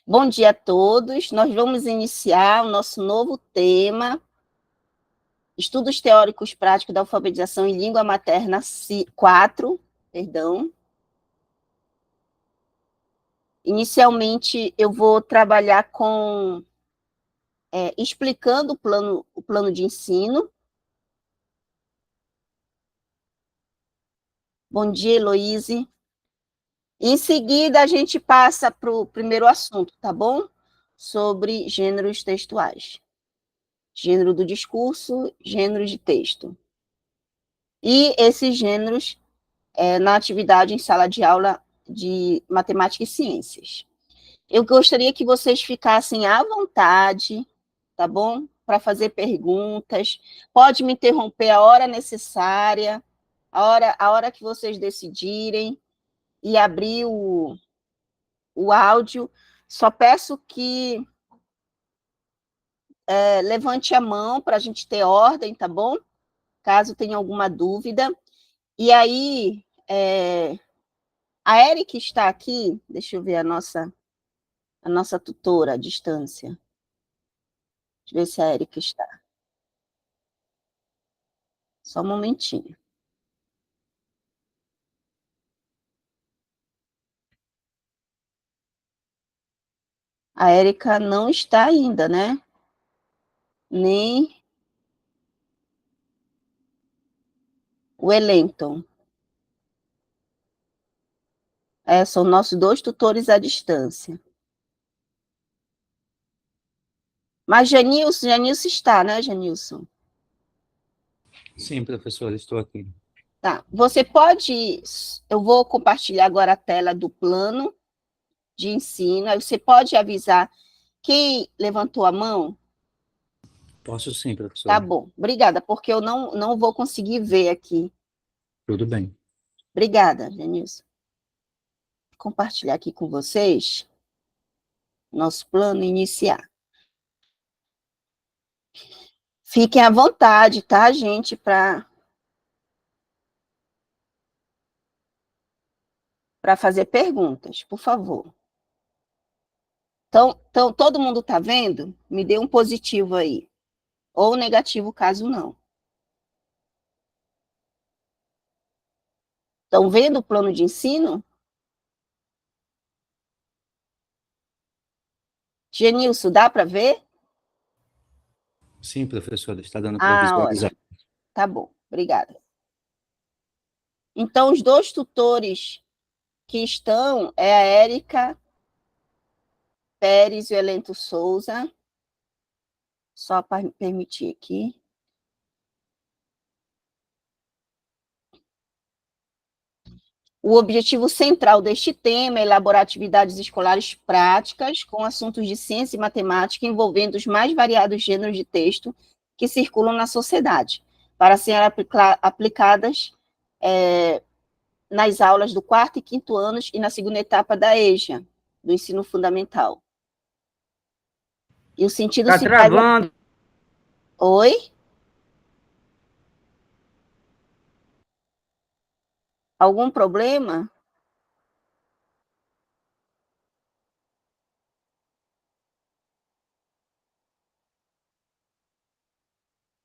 Bom dia a todos. Nós vamos iniciar o nosso novo tema, Estudos Teóricos Práticos da Alfabetização em Língua Materna 4, perdão. Inicialmente, eu vou trabalhar com explicando o plano de ensino. Bom dia, Heloíse. Em seguida, a gente passa para o primeiro assunto, tá bom? Sobre gêneros textuais. Gênero do discurso, gênero de texto. E esses gêneros na atividade em sala de aula de matemática e ciências. Eu gostaria que vocês ficassem à vontade, tá bom? Para fazer perguntas. Pode me interromper a hora necessária, a hora que vocês decidirem, e abrir o áudio. Só peço que levante a mão para a gente ter ordem, tá bom? Caso tenha alguma dúvida. E aí, a Eric está aqui, deixa eu ver a nossa tutora à distância. Deixa eu ver se a Erika está. Só um momentinho. A Erika não está ainda, né? Nem o Wellington. São nossos dois tutores à distância. Mas Janilson está, né, Janilson? Sim, professor, estou aqui. Tá. Você pode... Eu vou compartilhar agora a tela do plano de ensino. Aí você pode avisar quem levantou a mão? Posso sim, professor. Tá bom. Obrigada, porque eu não vou conseguir ver aqui. Tudo bem. Obrigada, Janilson. Vou compartilhar aqui com vocês nosso plano iniciar. Fiquem à vontade, tá, gente, para fazer perguntas, por favor. Então, todo mundo está vendo? Me dê um positivo aí. Ou negativo, caso não. Estão vendo o plano de ensino? Genilson, dá para ver? Sim, professor, está dando para visualizar. Ótimo. Tá bom, obrigada. Então, os dois tutores que estão é a Érica Pérez e o Helento Souza. Só para permitir aqui. O objetivo central deste tema é elaborar atividades escolares práticas com assuntos de ciência e matemática envolvendo os mais variados gêneros de texto que circulam na sociedade, para serem aplicadas nas aulas do quarto e quinto anos e na segunda etapa da EJA, do ensino fundamental. E o sentido se travando. Oi? Algum problema?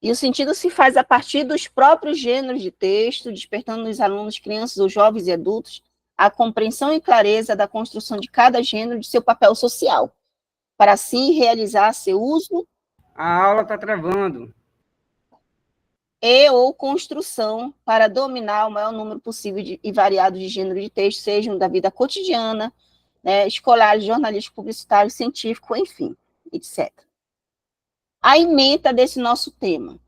E o sentido se faz a partir dos próprios gêneros de texto, despertando nos alunos, crianças ou jovens e adultos a compreensão e clareza da construção de cada gênero de seu papel social, para assim realizar seu uso. A aula está travando. E ou construção para dominar o maior número possível e variado de gêneros de texto, sejam da vida cotidiana, né, escolar, jornalístico, publicitário, científico, enfim, etc. A ementa desse nosso tema.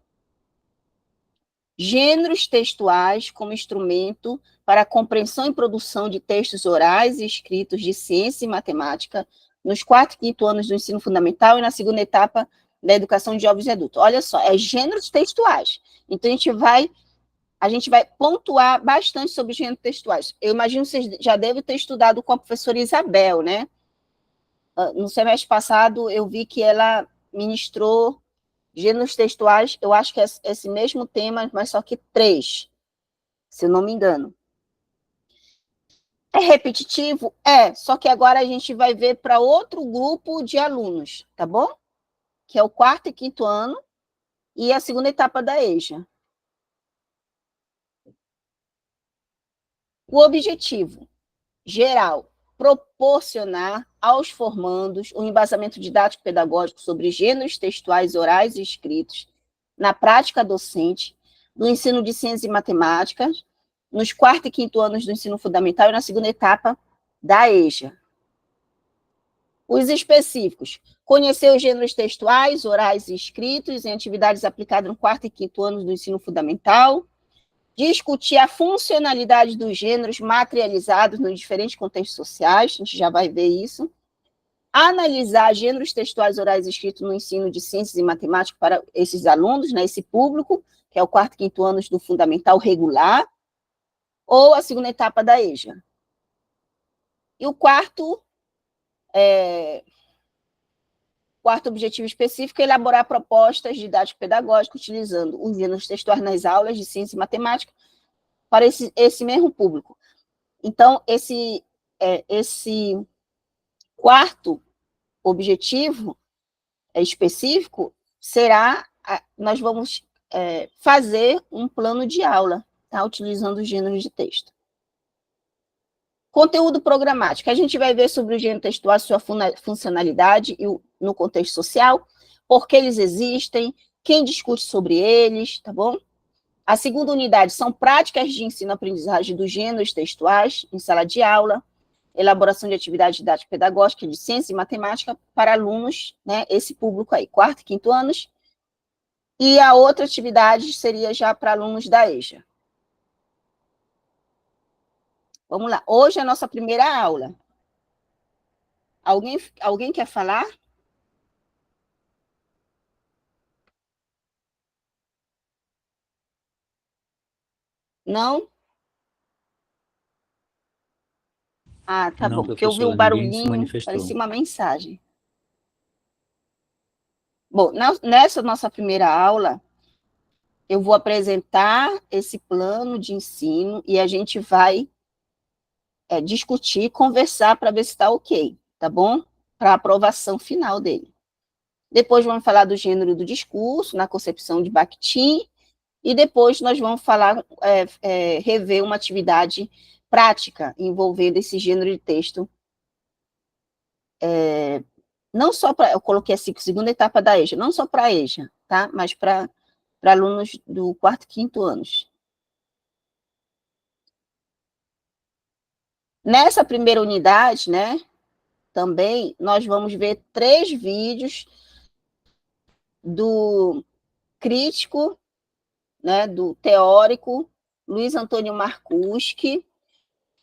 Gêneros textuais como instrumento para a compreensão e produção de textos orais e escritos de ciência e matemática nos 4º e 5º anos do ensino fundamental e na segunda etapa da educação de jovens e adultos. Olha só, gêneros textuais. Então, a gente vai pontuar bastante sobre gêneros textuais. Eu imagino que vocês já devem ter estudado com a professora Isabel, né? No semestre passado, eu vi que ela ministrou gêneros textuais, eu acho que é esse mesmo tema, mas só que 3, se eu não me engano. É repetitivo? É, só que agora a gente vai ver para outro grupo de alunos, tá bom? Que é o 4º e 5º ano e a segunda etapa da EJA. O objetivo geral, proporcionar aos formandos um embasamento didático-pedagógico sobre gêneros textuais, orais e escritos na prática docente, no ensino de ciências e matemáticas, nos 4º e 5º anos do ensino fundamental e na segunda etapa da EJA. Os específicos: conhecer os gêneros textuais, orais e escritos em atividades aplicadas no 4º e 5º anos do ensino fundamental, discutir a funcionalidade dos gêneros materializados nos diferentes contextos sociais, a gente já vai ver isso, analisar gêneros textuais, orais e escritos no ensino de ciências e matemática para esses alunos, né, esse público, que é o 4º e 5º anos do fundamental regular, ou a segunda etapa da EJA. E o quarto objetivo específico é elaborar propostas didático-pedagógicas utilizando os gêneros textuais nas aulas de ciência e matemática para esse mesmo público. Então, esse quarto objetivo específico será, nós vamos fazer um plano de aula, tá? Utilizando os gêneros de texto. Conteúdo programático. A gente vai ver sobre o gênero textual, sua funcionalidade no contexto social, por que eles existem, quem discute sobre eles, tá bom? A segunda unidade são práticas de ensino-aprendizagem dos gêneros textuais em sala de aula, elaboração de atividade didático-pedagógica de ciência e matemática para alunos, né, esse público aí, 4º e 5º anos, e a outra atividade seria já para alunos da EJA. Vamos lá, hoje é a nossa primeira aula. Alguém quer falar? Não? Ah, tá Não, bom, porque eu vi um professora, ninguém se barulhinho, manifestou. parecia uma mensagem. Bom, nessa nossa primeira aula, eu vou apresentar esse plano de ensino e a gente vai discutir, conversar para ver se está ok, tá bom? Para a aprovação final dele. Depois vamos falar do gênero do discurso, na concepção de Bakhtin, e depois nós vamos falar, rever uma atividade prática envolvendo esse gênero de texto. Não só para, eu coloquei assim, segunda etapa da EJA, não só para a EJA, tá? Mas para alunos do 4º e 5º anos. Nessa primeira unidade, né, também nós vamos ver 3 vídeos do crítico, né, do teórico Luiz Antônio Marcuschi.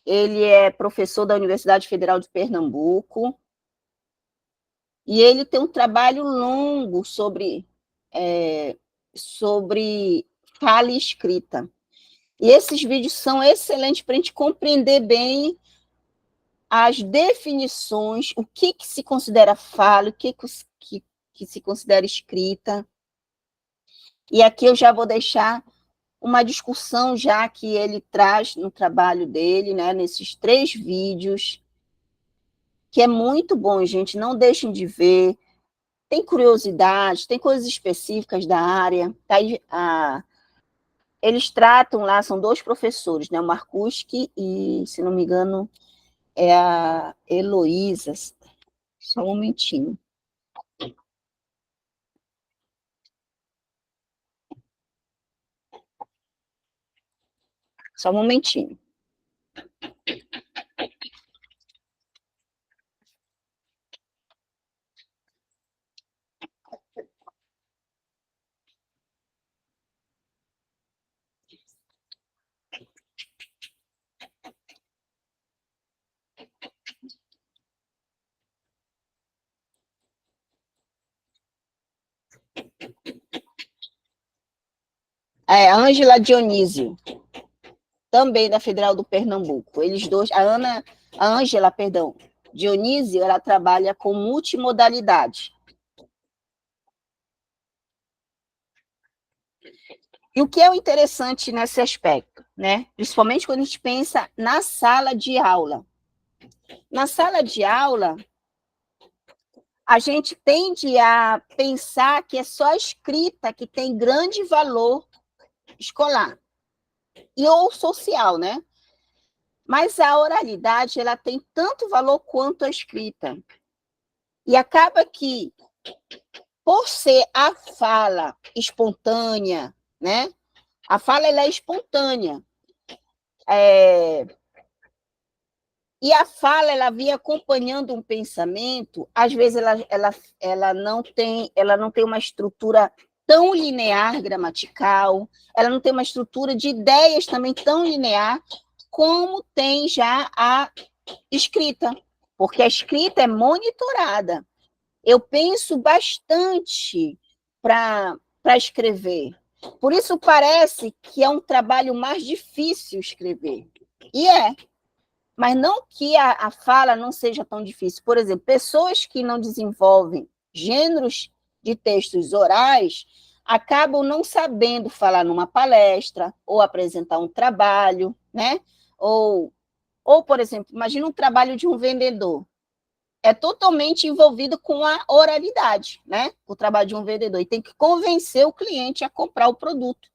Ele é professor da Universidade Federal de Pernambuco, e ele tem um trabalho longo sobre fala e escrita. E esses vídeos são excelentes para a gente compreender bem as definições, o que se considera fala, o que se considera escrita. E aqui eu já vou deixar uma discussão já que ele traz no trabalho dele, né, nesses 3 vídeos, que é muito bom, gente, não deixem de ver. Tem curiosidade, tem coisas específicas da área. Tá? Eles tratam lá, são 2 professores, né, o Marcuschi e, se não me engano, é a Heloísa. Só um momentinho. Só um momentinho. Ângela Dionísio, também da Federal do Pernambuco. Eles dois, a Ângela, Dionísio, ela trabalha com multimodalidade. E o que é interessante nesse aspecto, né? Principalmente quando a gente pensa na sala de aula, Na sala de aula, a gente tende a pensar que é só a escrita que tem grande valor escolar e ou social, né? Mas a oralidade, ela tem tanto valor quanto a escrita. E acaba que, por ser a fala espontânea, né? A fala, ela é espontânea. E a fala, ela vem acompanhando um pensamento, às vezes ela não tem uma estrutura tão linear gramatical, ela não tem uma estrutura de ideias também tão linear como tem já a escrita, porque a escrita é monitorada. Eu penso bastante para escrever. Por isso parece que é um trabalho mais difícil escrever. E é. Mas não que a fala não seja tão difícil. Por exemplo, pessoas que não desenvolvem gêneros de textos orais acabam não sabendo falar numa palestra ou apresentar um trabalho, né? Ou, por exemplo, imagina um trabalho de um vendedor. É totalmente envolvido com a oralidade, né? O trabalho de um vendedor. E tem que convencer o cliente a comprar o produto.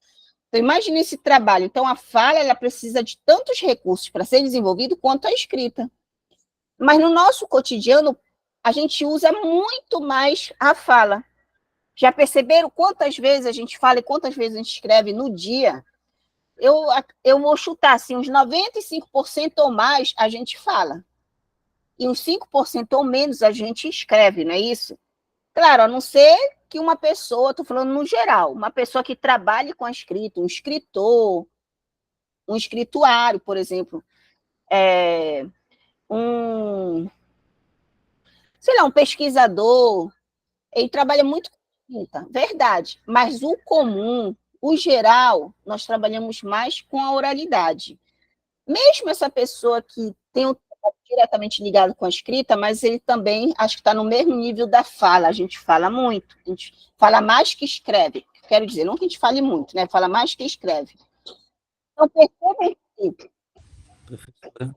Então, imagine esse trabalho. Então, a fala ela precisa de tantos recursos para ser desenvolvido quanto a escrita. Mas no nosso cotidiano, a gente usa muito mais a fala. Já perceberam quantas vezes a gente fala e quantas vezes a gente escreve no dia? Eu vou chutar assim, uns 95% ou mais a gente fala. E uns 5% ou menos a gente escreve, não é isso? Claro, a não ser que uma pessoa, estou falando no geral, uma pessoa que trabalhe com a escrita, um escritor, um escrituário, por exemplo, um, sei lá, um pesquisador, ele trabalha muito com escrita, verdade, mas o comum, o geral, nós trabalhamos mais com a oralidade. Mesmo essa pessoa que tem um trabalho diretamente ligado com a escrita, mas ele também, acho que está no mesmo nível da fala, a gente fala muito, a gente fala mais que escreve, quero dizer, não que a gente fale muito, né? Fala mais que escreve. Então, percebem que Professora,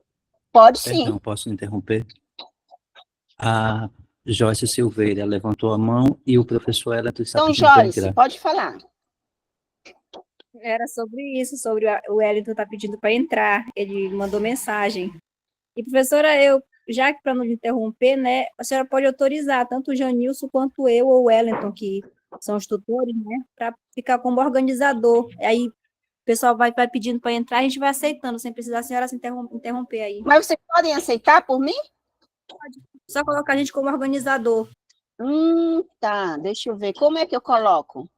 pode sim. perdão, posso interromper? A Joyce Silveira levantou a mão e o professor Elato está Então, pedindo para Joyce, entrar. pode falar. Era sobre isso, sobre o Wellington tá pedindo para entrar. Ele mandou mensagem. E, professora, já que para não interromper, né, a senhora pode autorizar tanto o Janilson quanto eu ou o Wellington, que são os tutores, né, para ficar como organizador. Aí o pessoal vai pedindo para entrar, a gente vai aceitando, sem precisar a senhora se interromper aí. Mas vocês podem aceitar por mim? Só colocar a gente como organizador. Tá. Deixa eu ver. Como é que eu coloco?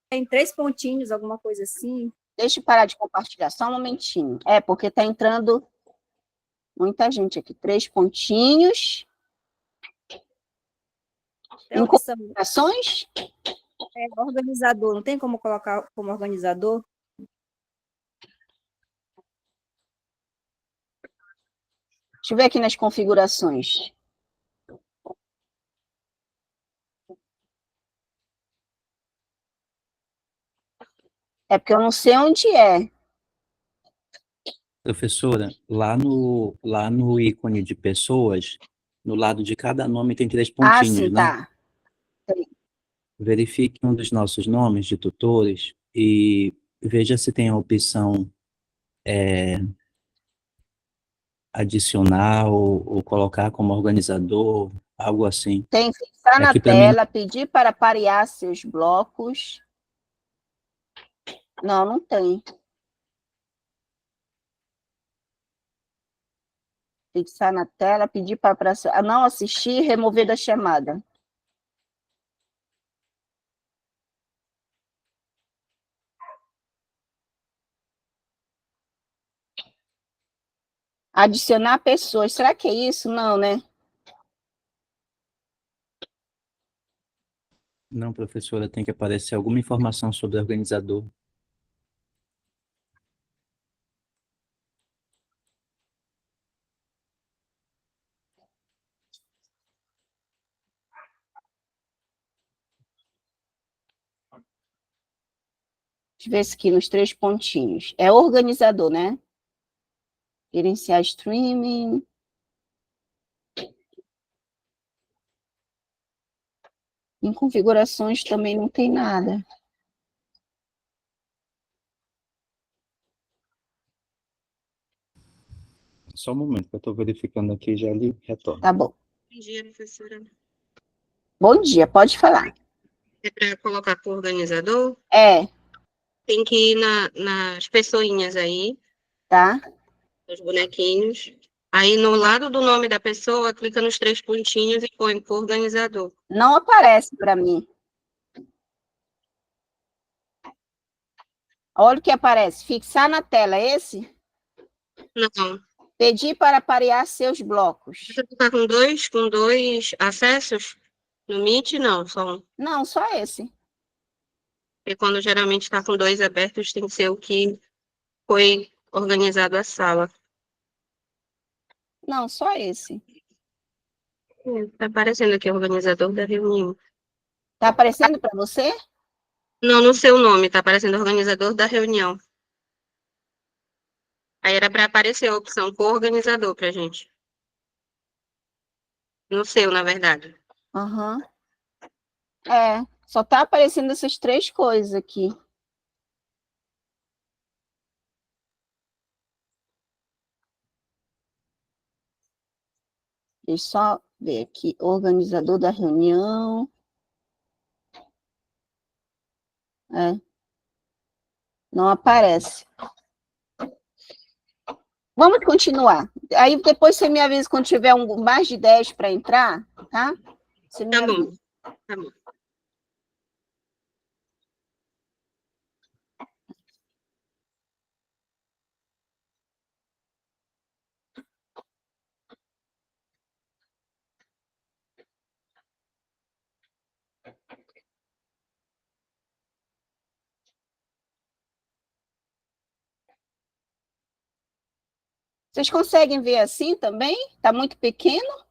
Tem 3 pontinhos, alguma coisa assim. Deixa eu parar de compartilhar só um momentinho. Porque está entrando muita gente aqui. 3 pontinhos. Tem a Em opção configurações? organizador. Não tem como colocar como organizador? Deixa eu ver aqui nas configurações. É porque eu não sei onde é. Professora, lá no ícone de pessoas, no lado de cada nome tem 3 pontinhos, Sim, né? tá. Verifique um dos nossos nomes de tutores e veja se tem a opção adicionar ou colocar como organizador, algo assim. Tem fixar na Aqui para mim, tela, pedir para parear seus blocos. Não, não tem. Fixar na tela, pedir para não assistir, remover da chamada. Adicionar pessoas. Será que é isso? Não, né? não, professora, tem que aparecer alguma informação sobre o organizador. Deixa eu ver isso aqui nos 3 pontinhos. É organizador, né? Gerenciar streaming. Em configurações também não tem nada. Só um momento, que eu estou verificando aqui e já lhe retorno. Tá bom. Bom dia, professora. Bom dia, pode falar. É para colocar para o organizador? É, Tem que ir nas pessoinhas aí, tá? os bonequinhos. Aí, no lado do nome da pessoa, clica nos 3 pontinhos e põe para o organizador. Não aparece para mim. Olha o que aparece. Fixar na tela, esse? Não. Pedir para parear seus blocos. Você está com dois acessos? No Meet, não, só um. Não, só esse. Porque quando geralmente está com 2 abertos, tem que ser o que foi organizado a sala. Não, só esse. Está aparecendo aqui, organizador da reunião. Tá aparecendo para você? Não, no seu nome, está aparecendo organizador da reunião. Aí era para aparecer a opção co-organizador para gente. No seu, na verdade. Aham. É, só tá aparecendo essas 3 coisas aqui. Deixa eu só ver aqui. Organizador da reunião. É. Não aparece. Vamos continuar. Aí depois você me avisa quando tiver mais de 10 para entrar, tá? Você me Tá bom, avisa. tá bom. Vocês conseguem ver assim também? Está muito pequeno?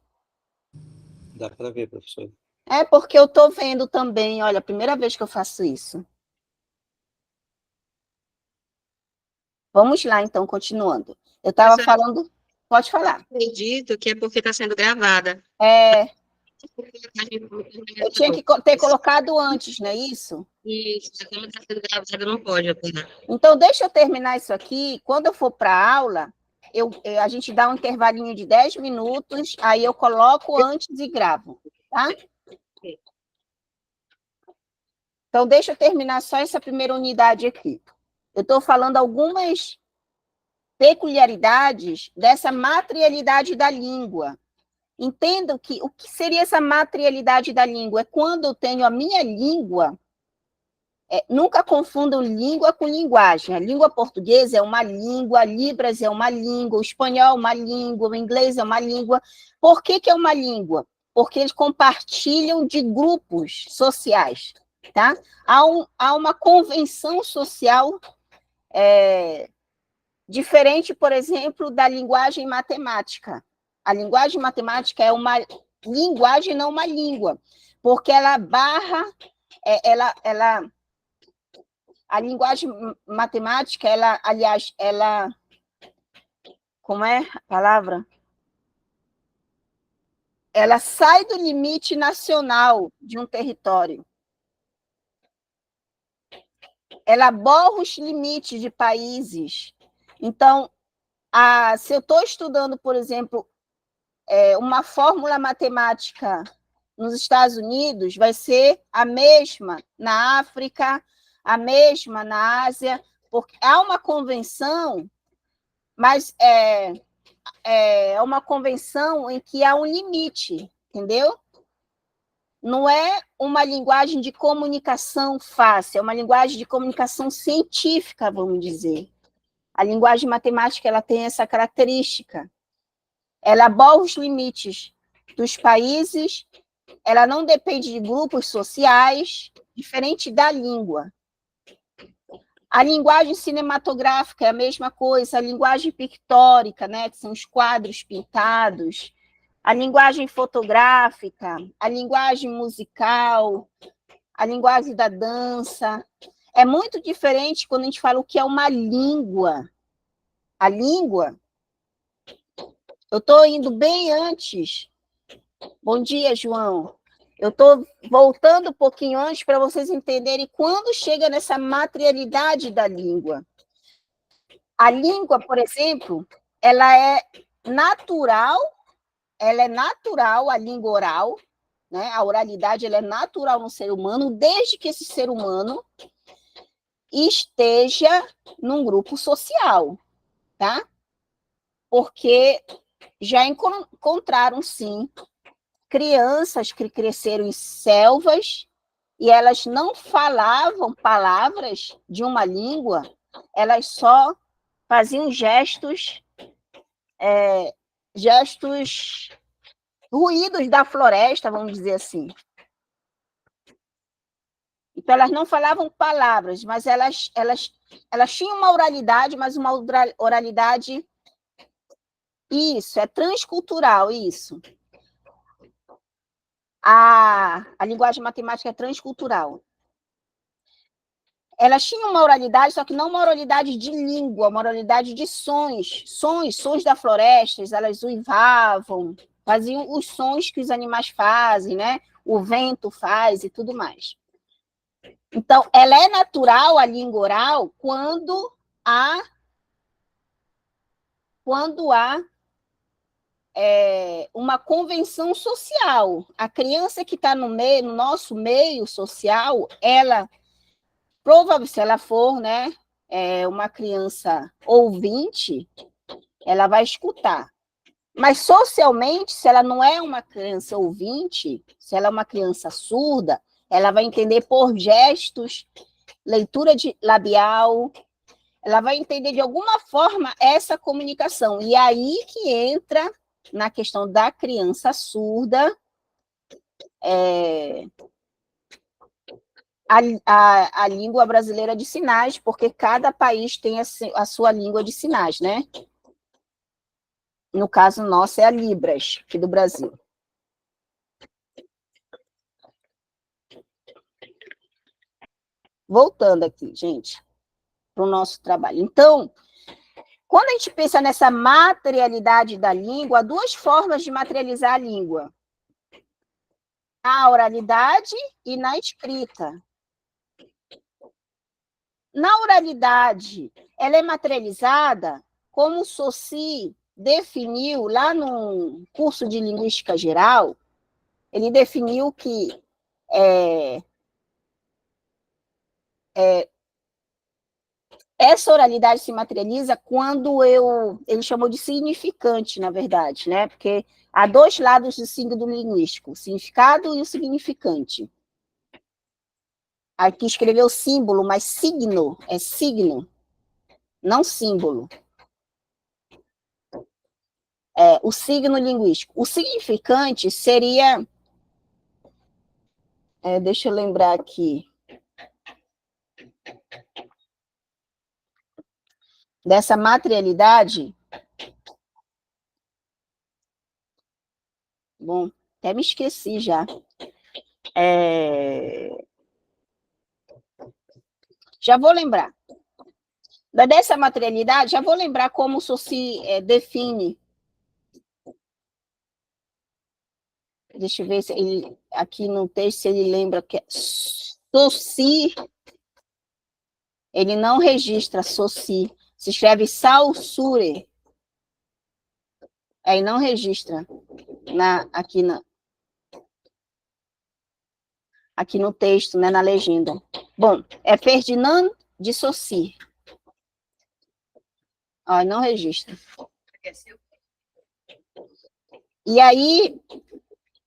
Dá para ver, professor. É porque eu estou vendo também. Olha, a primeira vez que eu faço isso. Vamos lá, então, continuando. Eu estava Professora, falando... Pode falar. acredito que é porque está sendo gravada. É, eu tinha que ter colocado antes, não é isso? Isso, como está sendo gravada, não pode apagar. Então, deixa eu terminar isso aqui. Quando eu for para a aula, a gente dá um intervalinho de 10 minutos, aí eu coloco antes e gravo, tá? Então, deixa eu terminar só essa primeira unidade aqui. Eu estou falando algumas peculiaridades dessa materialidade da língua. Entendam que o que seria essa materialidade da língua? É quando eu tenho a minha língua. Nunca confundam língua com linguagem. A língua portuguesa é uma língua, Libras é uma língua, o espanhol é uma língua, o inglês é uma língua. Por que é uma língua? Porque eles compartilham de grupos sociais. Tá? Há uma convenção social diferente, por exemplo, da linguagem matemática. A linguagem matemática é uma linguagem, não uma língua, porque ela barra, a linguagem matemática, aliás, como é a palavra? Ela sai do limite nacional de um território. Ela borra os limites de países. Então, se eu estou estudando, por exemplo, uma fórmula matemática nos Estados Unidos, vai ser a mesma na África, a mesma na Ásia, porque há uma convenção, mas é uma convenção em que há um limite, entendeu? Não é uma linguagem de comunicação fácil, é uma linguagem de comunicação científica, vamos dizer. A linguagem matemática ela tem essa característica. Ela borra os limites dos países, ela não depende de grupos sociais, diferente da língua. A linguagem cinematográfica é a mesma coisa, a linguagem pictórica, né, que são os quadros pintados, a linguagem fotográfica, a linguagem musical, a linguagem da dança. É muito diferente quando a gente fala o que é uma língua. A língua Eu estou indo bem antes. Bom dia, João. Eu estou voltando um pouquinho antes para vocês entenderem quando chega nessa materialidade da língua. A língua, por exemplo, ela é natural, a língua oral, né? A oralidade ela é natural no ser humano, desde que esse ser humano esteja num grupo social, tá? Porque já encontraram, sim, crianças que cresceram em selvas e elas não falavam palavras de uma língua, elas só faziam gestos, ruídos da floresta, vamos dizer assim. Então, elas não falavam palavras, mas elas tinham uma oralidade, mas uma oralidade, isso, é transcultural, isso. A linguagem matemática é transcultural. Elas tinham uma oralidade, só que não uma oralidade de língua, uma oralidade de sons da floresta, elas uivavam, faziam os sons que os animais fazem, né? O vento faz e tudo mais. Então, ela é natural, a língua oral, quando há uma convenção social. A criança que está no nosso meio social, ela, provavelmente, se ela for, né, uma criança ouvinte, ela vai escutar. Mas, socialmente, se ela não é uma criança ouvinte, se ela é uma criança surda, ela vai entender por gestos, leitura labial, ela vai entender de alguma forma essa comunicação. E aí que entra na questão da criança surda, a língua brasileira de sinais, porque cada país tem a sua língua de sinais, né? No caso nosso é a Libras, aqui do Brasil. Voltando aqui, gente, para o nosso trabalho. Então, quando a gente pensa nessa materialidade da língua, há duas formas de materializar a língua. Na oralidade e na escrita. Na oralidade, ela é materializada como o Saussure definiu lá no curso de Linguística Geral. Ele definiu que essa oralidade se materializa quando ele chamou de significante, na verdade, né? Porque há dois lados do signo linguístico, o significado e o significante. Aqui escreveu símbolo, mas signo, é signo, não símbolo. O signo linguístico. O significante seria... deixa eu lembrar aqui. Dessa materialidade. Bom, até me esqueci já. Já vou lembrar. Dessa materialidade, já vou lembrar como o Saussure define. Deixa eu ver se ele, aqui no texto, se ele lembra que Saussure, ele não registra Saussure, se escreve Saussure. Aí não registra aqui no texto, né, na legenda. Bom, é Ferdinand de Saussure. Não registra. E aí,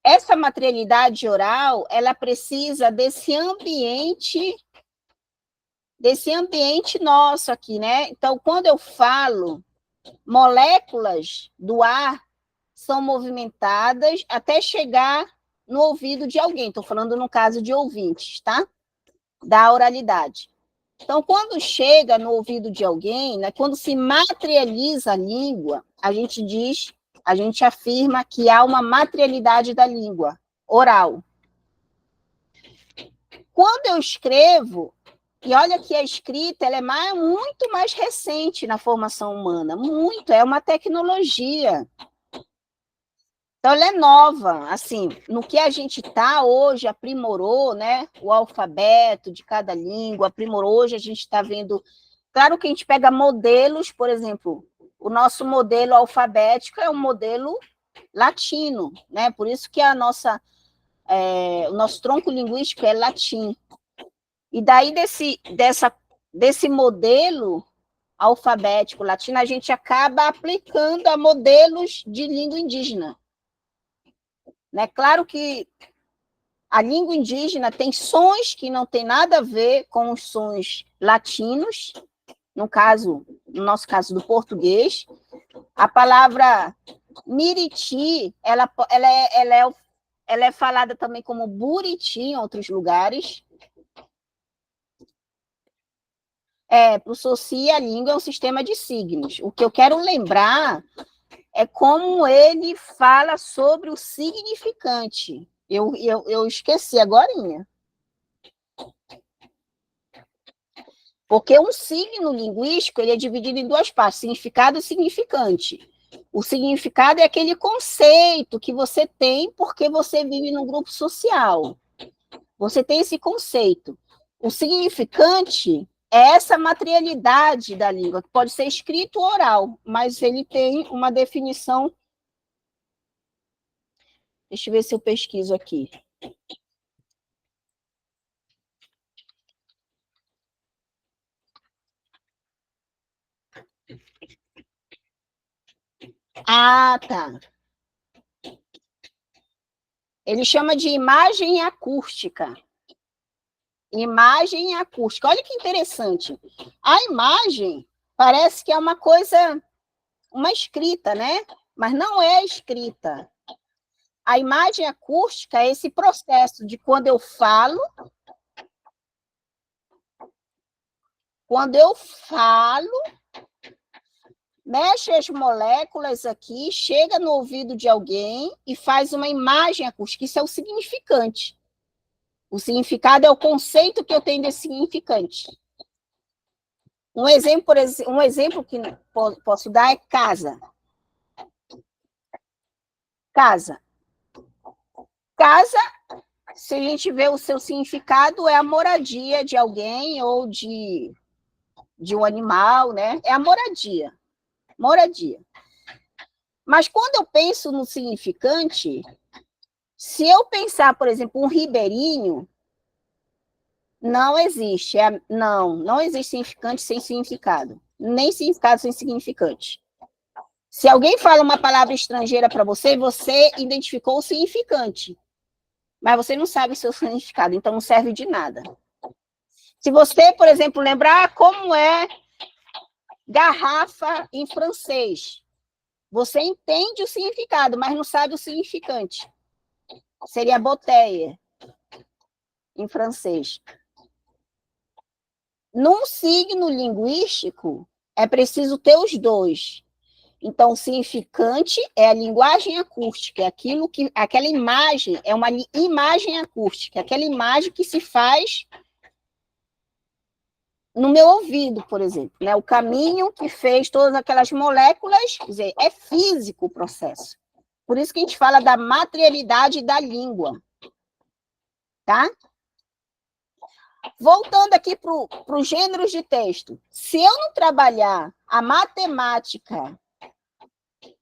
essa materialidade oral, ela precisa desse ambiente nosso aqui, né? Então, quando eu falo, moléculas do ar são movimentadas até chegar no ouvido de alguém. Estou falando no caso de ouvintes, tá? Da oralidade. Então, quando chega no ouvido de alguém, né, quando se materializa a língua, a gente afirma que há uma materialidade da língua oral. Quando eu escrevo, e olha que a escrita ela é muito mais recente na formação humana, muito, é uma tecnologia. Então, ela é nova, assim, no que a gente está hoje, aprimorou, né, o alfabeto de cada língua, aprimorou, hoje a gente está vendo, claro que a gente pega modelos, por exemplo, o nosso modelo alfabético é um modelo latino, né, por isso que o nosso tronco linguístico é latim. E daí desse modelo alfabético latino, a gente acaba aplicando a modelos de língua indígena. Né? Claro que a língua indígena tem sons que não tem nada a ver com os sons latinos, no nosso caso do português. A palavra miriti, ela é falada também como buriti em outros lugares. Para o Soci, a língua é um sistema de signos. O que eu quero lembrar é como ele fala sobre o significante. Eu esqueci agorinha. Porque um signo linguístico ele é dividido em duas partes, significado e significante. O significado é aquele conceito que você tem porque você vive num grupo social. Você tem esse conceito. O significante é essa materialidade da língua, que pode ser escrito ou oral, mas ele tem uma definição. Deixa eu ver se eu pesquiso aqui. Ah, tá. Ele chama de imagem acústica. Imagem acústica. Olha que interessante. A imagem parece que é uma coisa, uma escrita, né? Mas não é escrita. A imagem acústica é esse processo de quando eu falo, mexe as moléculas aqui, chega no ouvido de alguém e faz uma imagem acústica. Isso é o significante. O significado é o conceito que eu tenho desse significante. Um exemplo que posso dar é casa. Casa. Casa, se a gente vê o seu significado, é a moradia de alguém ou de um animal, né? É a moradia. Moradia. Mas quando eu penso no significante, se eu pensar, por exemplo, um ribeirinho, não existe. Não existe significante sem significado. Nem significado sem significante. Se alguém fala uma palavra estrangeira para você, você identificou o significante. Mas você não sabe o seu significado, então não serve de nada. Se você, por exemplo, lembrar como é garrafa em francês, você entende o significado, mas não sabe o significante. Seria bouteille em francês. Num signo linguístico, é preciso ter os dois. Então, o significante é a linguagem acústica, aquela imagem, é uma imagem acústica, aquela imagem que se faz no meu ouvido, por exemplo, né? O caminho que fez todas aquelas moléculas, quer dizer, é físico o processo. Por isso que a gente fala da materialidade da língua, tá? Voltando aqui para os gêneros de texto. Se eu não trabalhar a matemática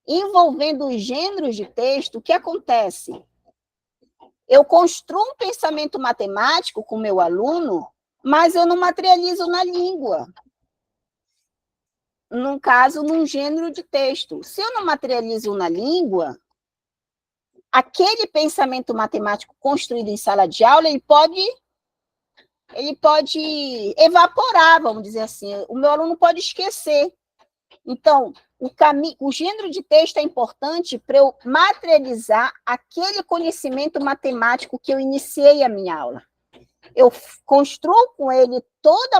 envolvendo os gêneros de texto, o que acontece? Eu construo um pensamento matemático com o meu aluno, mas eu não materializo na língua. No caso, num gênero de texto. Se eu não materializo na língua, aquele pensamento matemático construído em sala de aula, ele pode evaporar, vamos dizer assim. O meu aluno pode esquecer. Então, o gênero de texto é importante para eu materializar aquele conhecimento matemático que eu iniciei a minha aula. Eu construo com ele toda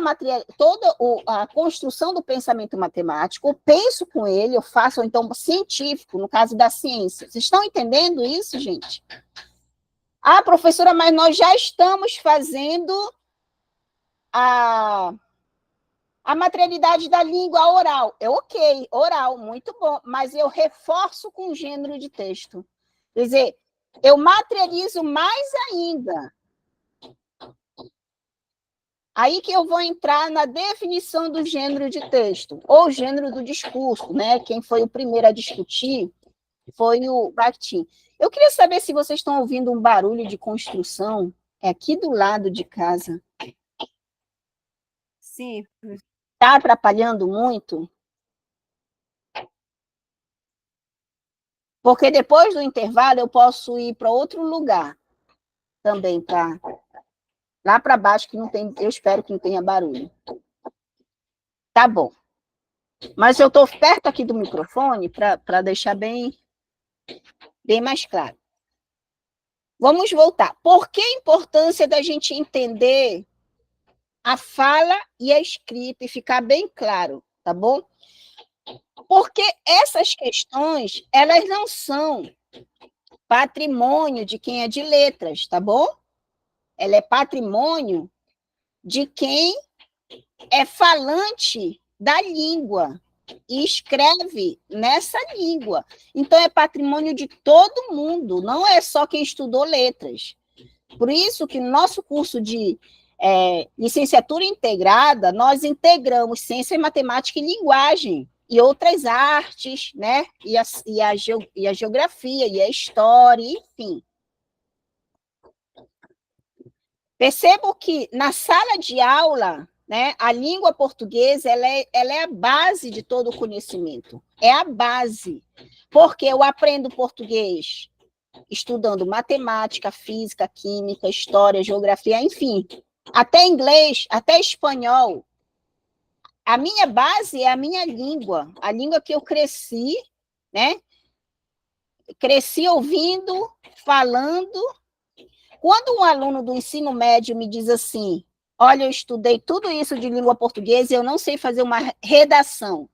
a construção do pensamento matemático, eu penso com ele, eu faço, então, científico, no caso da ciência. Vocês estão entendendo isso, gente? Ah, professora, mas nós já estamos fazendo a materialidade da língua oral. É ok, oral, muito bom, mas eu reforço com o gênero de texto. Quer dizer, eu materializo mais ainda. Aí que eu vou entrar na definição do gênero de texto, ou gênero do discurso, né? Quem foi o primeiro a discutir foi o Bakhtin. Eu queria saber se vocês estão ouvindo um barulho de construção, é aqui do lado de casa. Sim. Está atrapalhando muito? Porque depois do intervalo eu posso ir para outro lugar também, para lá para baixo, que não tem, eu espero que não tenha barulho. Tá bom. Mas eu estou perto aqui do microfone para deixar bem mais claro. Vamos voltar. Por que a importância da gente entender a fala e a escrita e ficar bem claro, tá bom? Porque essas questões, elas não são patrimônio de quem é de letras, tá bom? Ela é patrimônio de quem é falante da língua e escreve nessa língua. Então, é patrimônio de todo mundo, não é só quem estudou letras. Por isso que no nosso curso de licenciatura integrada, nós integramos ciência, matemática e linguagem, e outras artes, né? E a geografia, e a história, enfim. Percebo que na sala de aula, né, a língua portuguesa ela é a base de todo o conhecimento. É a base. Porque eu aprendo português estudando matemática, física, química, história, geografia, enfim. Até inglês, até espanhol. A minha base é a minha língua. A língua que eu cresci, né? Cresci ouvindo, falando. Quando um aluno do ensino médio me diz assim, olha, eu estudei tudo isso de língua portuguesa e eu não sei fazer uma redação.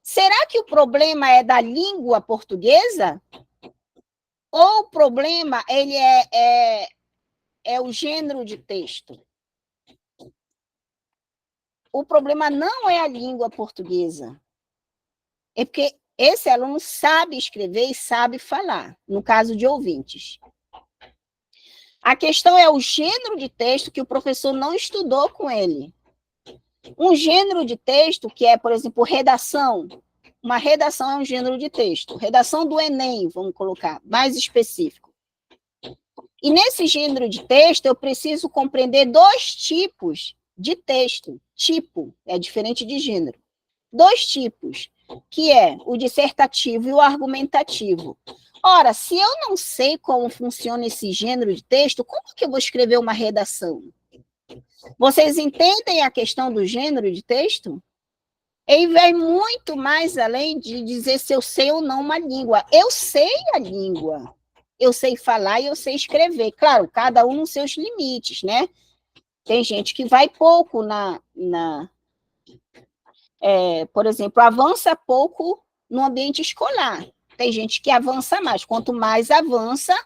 Será que o problema é da língua portuguesa? Ou o problema ele é o gênero de texto? O problema não é a língua portuguesa. É porque esse aluno sabe escrever e sabe falar, no caso de ouvintes. A questão é o gênero de texto que o professor não estudou com ele. Um gênero de texto que é, por exemplo, redação. Uma redação é um gênero de texto. Redação do Enem, vamos colocar, mais específico. E nesse gênero de texto, eu preciso compreender dois tipos de texto. Tipo, é diferente de gênero. Dois tipos, que é o dissertativo e o argumentativo. Ora, se eu não sei como funciona esse gênero de texto, como que eu vou escrever uma redação? Vocês entendem a questão do gênero de texto? Ele vai muito mais além de dizer se eu sei ou não uma língua. Eu sei a língua. Eu sei falar e eu sei escrever. Claro, cada um nos seus limites, né? Tem gente que vai pouco por exemplo, avança pouco no ambiente escolar. Tem gente que avança mais. Quanto mais avança,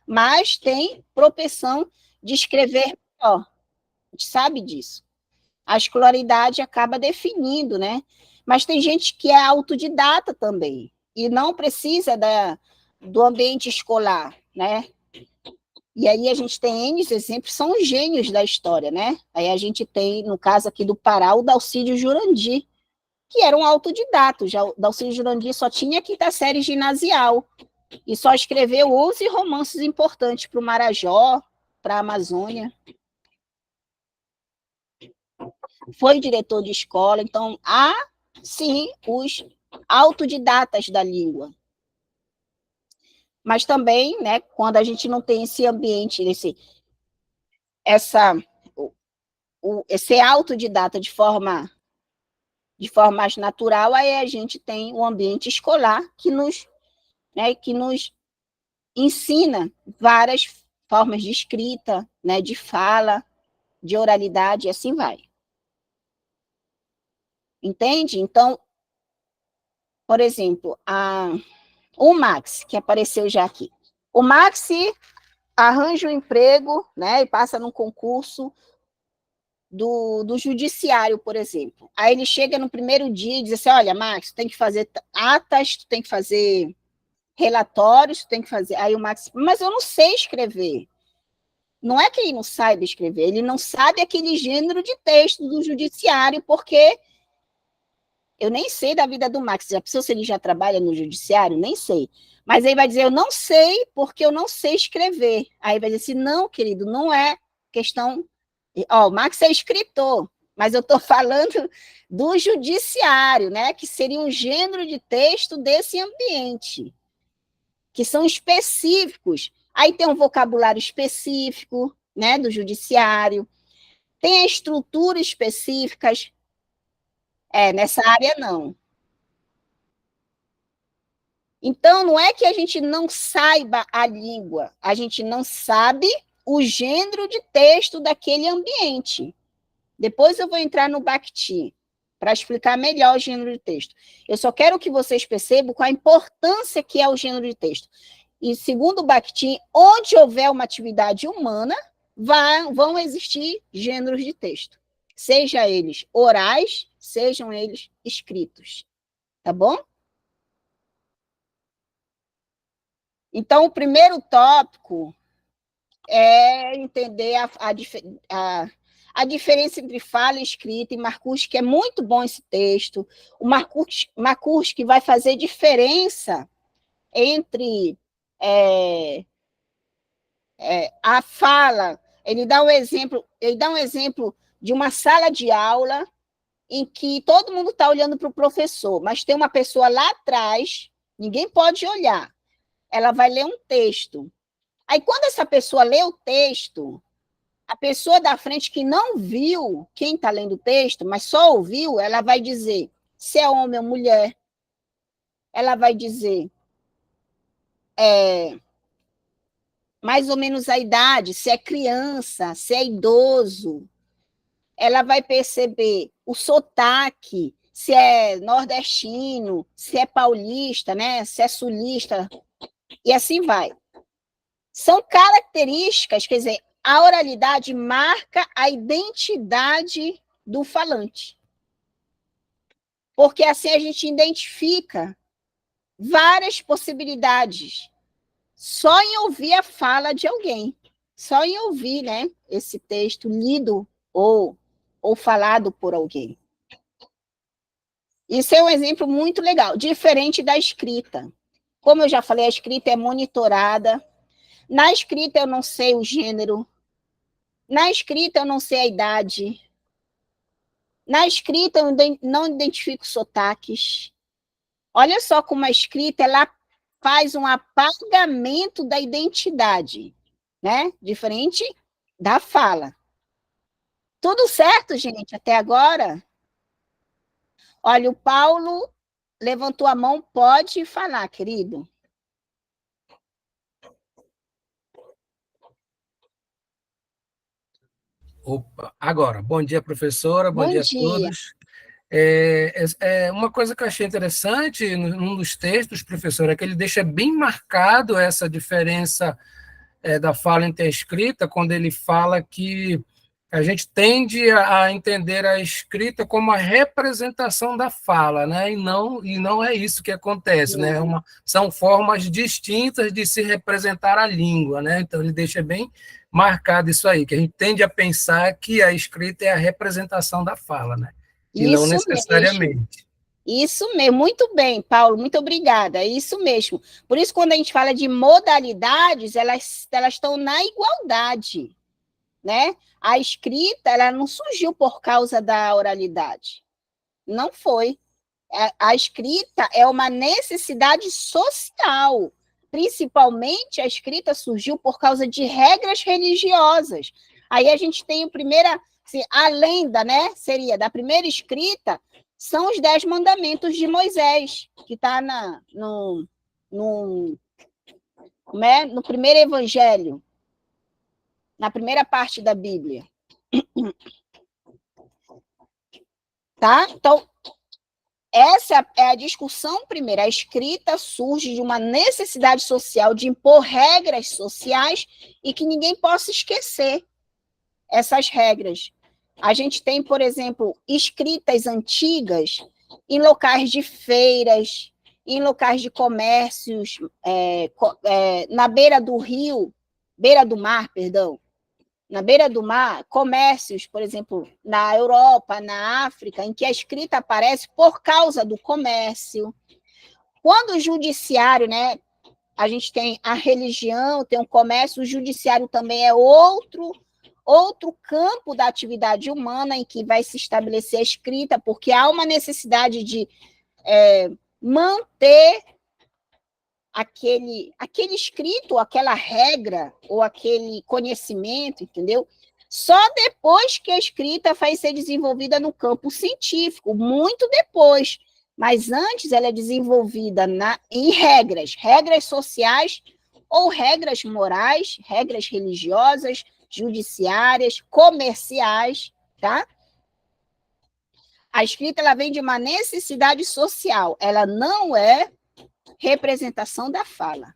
mais tem propensão de escrever melhor. A gente sabe disso. A escolaridade acaba definindo, né? Mas tem gente que é autodidata também e não precisa do ambiente escolar, né? E aí a gente tem N exemplos, são os gênios da história, né? Aí a gente tem, no caso aqui do Pará, o Dalcídio Jurandir, que era um autodidata. Já o Dalcídio Jurandir só tinha quinta série ginasial e só escreveu 11 romances importantes para o Marajó, para a Amazônia. Foi diretor de escola, então há, sim, os autodidatas da língua. Mas também, né, quando a gente não tem esse ambiente, esse autodidata de forma mais natural, aí a gente tem o ambiente escolar que nos ensina várias formas de escrita, né, de fala, de oralidade, e assim vai. Entende? Então, por exemplo, o Max, que apareceu já aqui. O Max arranja um emprego, né, e passa num concurso do judiciário, por exemplo. Aí ele chega no primeiro dia e diz assim, olha, Max, tu tem que fazer atas, tu tem que fazer relatórios, tu tem que fazer. Aí o Max, mas eu não sei escrever. Não é que ele não saiba escrever, ele não sabe aquele gênero de texto do judiciário, porque eu nem sei da vida do Max. Já pensou se ele já trabalha no judiciário? Nem sei. Mas aí vai dizer, eu não sei porque eu não sei escrever. Aí vai dizer assim, não, querido, não é questão... Ó, o Max é escritor, mas eu estou falando do judiciário, né? Que seria um gênero de texto desse ambiente, que são específicos. Aí tem um vocabulário específico, né, do judiciário, tem a estrutura específicas. Nessa área não. Então, não é que a gente não saiba a língua, a gente não sabe o gênero de texto daquele ambiente. Depois eu vou entrar no Bakhtin, para explicar melhor o gênero de texto. Eu só quero que vocês percebam qual a importância que é o gênero de texto. E, segundo o Bakhtin, onde houver uma atividade humana, vão existir gêneros de texto. Seja eles orais, sejam eles escritos. Tá bom? Então, o primeiro tópico é entender a diferença entre fala escrita e Marcuse, que é muito bom esse texto. O Marcuse que vai fazer diferença entre a fala. Ele dá um exemplo de uma sala de aula em que todo mundo está olhando para o professor, mas tem uma pessoa lá atrás, ninguém pode olhar. Ela vai ler um texto. Aí, quando essa pessoa lê o texto, a pessoa da frente que não viu quem está lendo o texto, mas só ouviu, ela vai dizer se é homem ou mulher. Ela vai dizer mais ou menos a idade, se é criança, se é idoso. Ela vai perceber o sotaque, se é nordestino, se é paulista, né? Se é sulista, e assim vai. São características, quer dizer, a oralidade marca a identidade do falante. Porque assim a gente identifica várias possibilidades só em ouvir a fala de alguém, só em ouvir, né, esse texto lido ou falado por alguém. Isso é um exemplo muito legal, diferente da escrita. Como eu já falei, a escrita é monitorada. Na escrita eu não sei o gênero. Na escrita eu não sei a idade. Na escrita eu não identifico sotaques. Olha só como a escrita ela faz um apagamento da identidade, né? Diferente da fala. Tudo certo, gente, até agora? Olha, o Paulo levantou a mão, pode falar, querido. Opa, agora, bom dia, professora, bom dia a todos. Uma coisa que eu achei interessante num dos textos, professor, é que ele deixa bem marcado essa diferença da fala entre a escrita, quando ele fala que a gente tende a entender a escrita como a representação da fala, né? E não é isso que acontece, né? São formas distintas de se representar a língua, né? Então, ele deixa bem marcado isso aí, que a gente tende a pensar que a escrita é a representação da fala, né? E não necessariamente. Isso mesmo, muito bem, Paulo, muito obrigada, é isso mesmo. Por isso, quando a gente fala de modalidades, elas estão na igualdade, né? A escrita, ela não surgiu por causa da oralidade, não foi. A escrita é uma necessidade social, principalmente a escrita surgiu por causa de regras religiosas. Aí a gente tem a lenda, né? Seria da primeira escrita, são os 10 mandamentos de Moisés, que está no primeiro evangelho, na primeira parte da Bíblia. Tá? Então, essa é a discussão primeira. A escrita surge de uma necessidade social de impor regras sociais e que ninguém possa esquecer essas regras. A gente tem, por exemplo, escritas antigas em locais de feiras, em locais de comércios, na beira do rio, beira do mar, perdão, na beira do mar, comércios, por exemplo, na Europa, na África, em que a escrita aparece por causa do comércio. Quando o judiciário, né, a gente tem a religião, tem o comércio, o judiciário também é outro campo da atividade humana em que vai se estabelecer a escrita, porque há uma necessidade de manter aquele escrito, aquela regra, ou aquele conhecimento, entendeu? Só depois que a escrita vai ser desenvolvida no campo científico, muito depois. Mas antes ela é desenvolvida em regras sociais ou regras morais, regras religiosas, judiciárias, comerciais, tá? A escrita ela vem de uma necessidade social, ela não é representação da fala.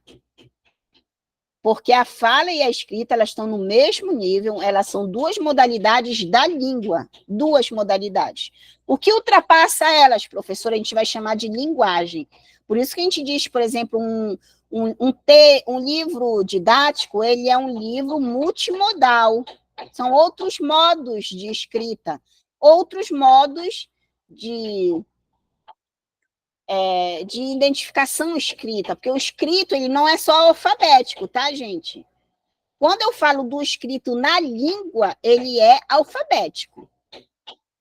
Porque a fala e a escrita, elas estão no mesmo nível, elas são duas modalidades da língua, duas modalidades. O que ultrapassa elas, professora, a gente vai chamar de linguagem. Por isso que a gente diz, por exemplo, um livro didático, ele é um livro multimodal. São outros modos de escrita, outros modos de identificação escrita, porque o escrito ele não é só alfabético, tá, gente? Quando eu falo do escrito na língua, ele é alfabético.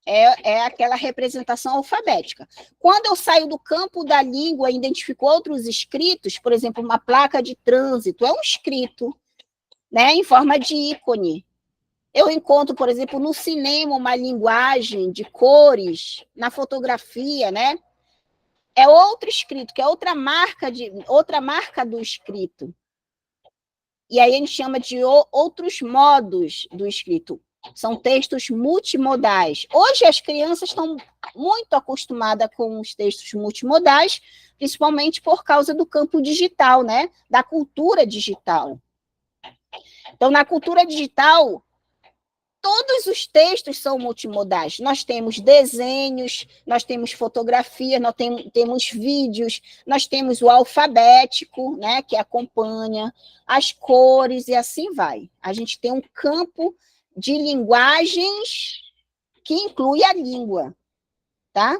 É aquela representação alfabética. Quando eu saio do campo da língua e identifico outros escritos, por exemplo, uma placa de trânsito, é um escrito, né, em forma de ícone. Eu encontro, por exemplo, no cinema uma linguagem de cores, na fotografia, né? É outro escrito, que é outra marca do escrito. E aí a gente chama de outros modos do escrito. São textos multimodais. Hoje as crianças estão muito acostumadas com os textos multimodais, principalmente por causa do campo digital, né? Da cultura digital. Então, na cultura digital, todos os textos são multimodais. Nós temos desenhos, nós temos fotografias, nós temos vídeos, nós temos o alfabético, né, que acompanha, as cores e assim vai. A gente tem um campo de linguagens que inclui a língua, tá?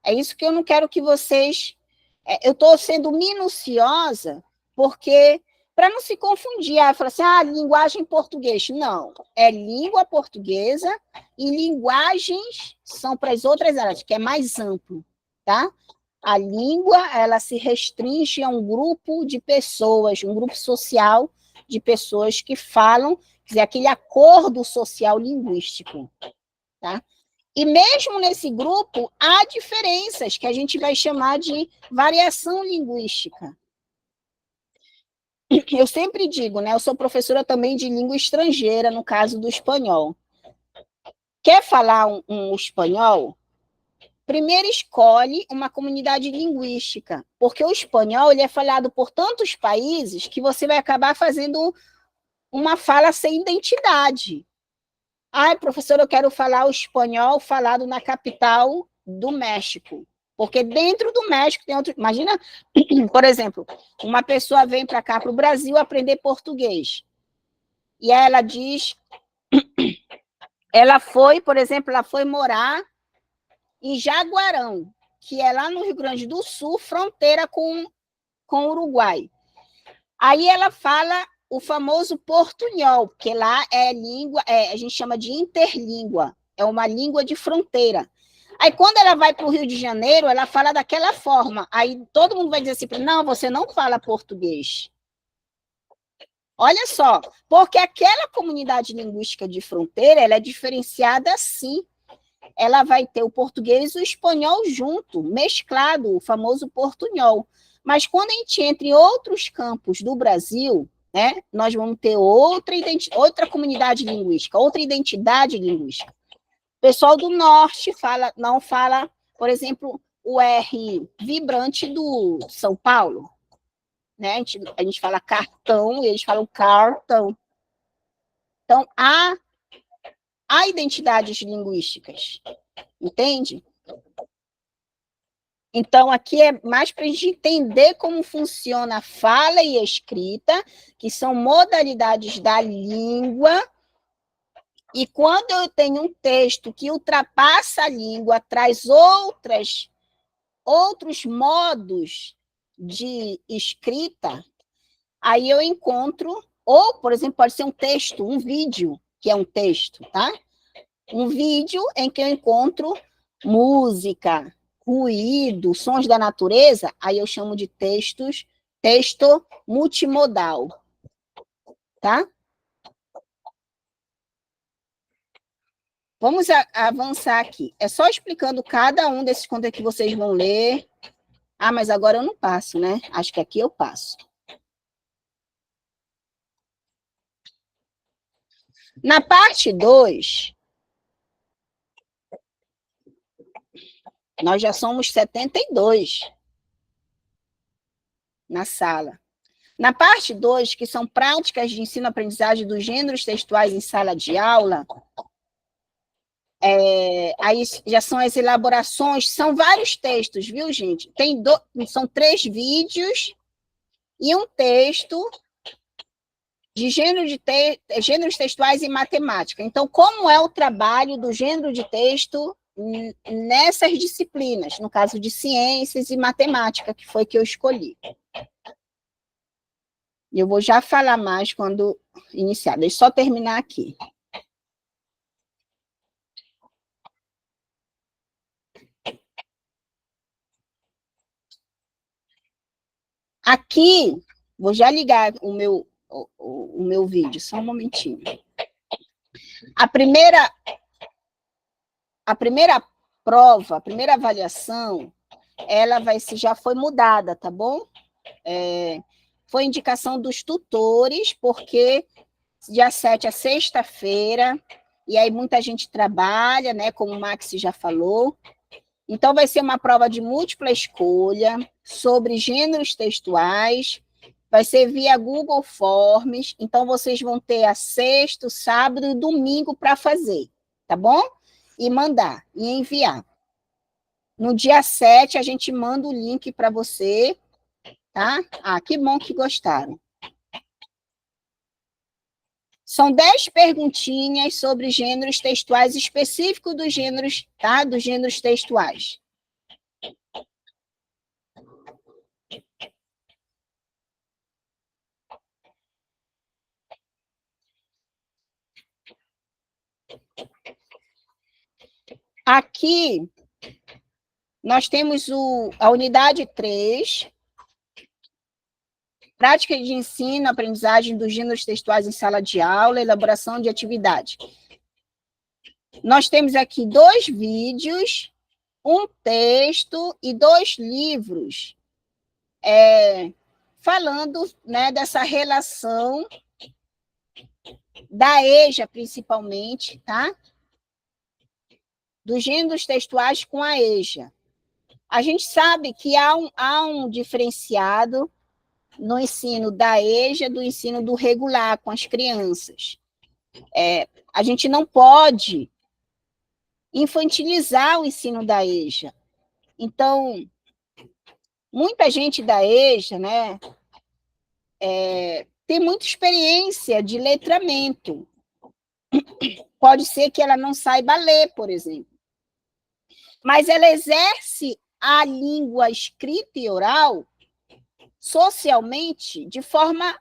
É isso que eu não quero que vocês... eu estou sendo minuciosa porque... para não se confundir, falar assim, linguagem português. Não, é língua portuguesa e linguagens são para as outras áreas, que é mais amplo, tá? A língua, ela se restringe a um grupo de pessoas, um grupo social de pessoas que falam, quer dizer, aquele acordo social linguístico, tá? E mesmo nesse grupo, há diferenças que a gente vai chamar de variação linguística. Eu sempre digo, né? Eu sou professora também de língua estrangeira, no caso do espanhol. Quer falar um espanhol? Primeiro escolhe uma comunidade linguística, porque o espanhol ele é falado por tantos países que você vai acabar fazendo uma fala sem identidade. Professora, eu quero falar o espanhol falado na capital do México. Porque dentro do México tem outro... Imagina, por exemplo, uma pessoa vem para cá, para o Brasil, aprender português. E aí ela diz... Ela foi, por exemplo, ela foi morar em Jaguarão, que é lá no Rio Grande do Sul, fronteira com o Uruguai. Aí ela fala o famoso portunhol, que lá é língua... a gente chama de interlíngua. É uma língua de fronteira. Aí, quando ela vai para o Rio de Janeiro, ela fala daquela forma. Aí, todo mundo vai dizer assim, não, você não fala português. Olha só, porque aquela comunidade linguística de fronteira, ela é diferenciada assim. Ela vai ter o português e o espanhol junto, mesclado, o famoso portunhol. Mas, quando a gente entra em outros campos do Brasil, né, nós vamos ter outra comunidade linguística, outra identidade linguística. O pessoal do norte não fala, por exemplo, o R vibrante do São Paulo. Né? A gente fala cartão e eles falam cartão. Então, há identidades linguísticas. Entende? Então, aqui é mais para a gente entender como funciona a fala e a escrita, que são modalidades da língua, e quando eu tenho um texto que ultrapassa a língua, traz outros modos de escrita, aí eu encontro, ou, por exemplo, pode ser um texto, um vídeo, que é um texto, tá? Um vídeo em que eu encontro música, ruído, sons da natureza, aí eu chamo de texto multimodal, tá? Vamos avançar aqui. É só explicando cada um desses conteúdos que vocês vão ler. Ah, mas agora eu não passo, né? Acho que aqui eu passo. Na parte 2, nós já somos 72 na sala. Na parte 2, que são práticas de ensino-aprendizagem dos gêneros textuais em sala de aula, aí já são as elaborações, são vários textos, viu, gente? São 3 vídeos e um texto de gêneros textuais em matemática. Então, como é o trabalho do gênero de texto nessas disciplinas, no caso de ciências e matemática, que foi que eu escolhi. Eu vou já falar mais quando iniciar. Deixa eu só terminar aqui. Aqui, vou já ligar o meu vídeo, só um momentinho. A primeira prova, a primeira avaliação, ela já foi mudada, tá bom? Foi indicação dos tutores, porque dia 7 é sexta-feira, e aí muita gente trabalha, né, como o Max já falou. Então, vai ser uma prova de múltipla escolha sobre gêneros textuais, vai ser via Google Forms, então vocês vão ter a sexta, sábado e domingo para fazer, tá bom? E mandar, e enviar. No dia 7, a gente manda o link para você, tá? Ah, que bom que gostaram. São 10 perguntinhas sobre gêneros textuais específicos dos gêneros, tá? Dos gêneros textuais. Aqui, nós temos a unidade 3, prática de ensino, aprendizagem dos gêneros textuais em sala de aula, elaboração de atividade. Nós temos aqui 2 vídeos, um texto e 2 livros, falando, né, dessa relação da EJA, principalmente, tá? Dos gêneros textuais com a EJA. A gente sabe que há um diferenciado no ensino da EJA do ensino do regular com as crianças. A gente não pode infantilizar o ensino da EJA. Então, muita gente da EJA, né, tem muita experiência de letramento. Pode ser que ela não saiba ler, por exemplo. Mas ela exerce a língua escrita e oral socialmente de forma,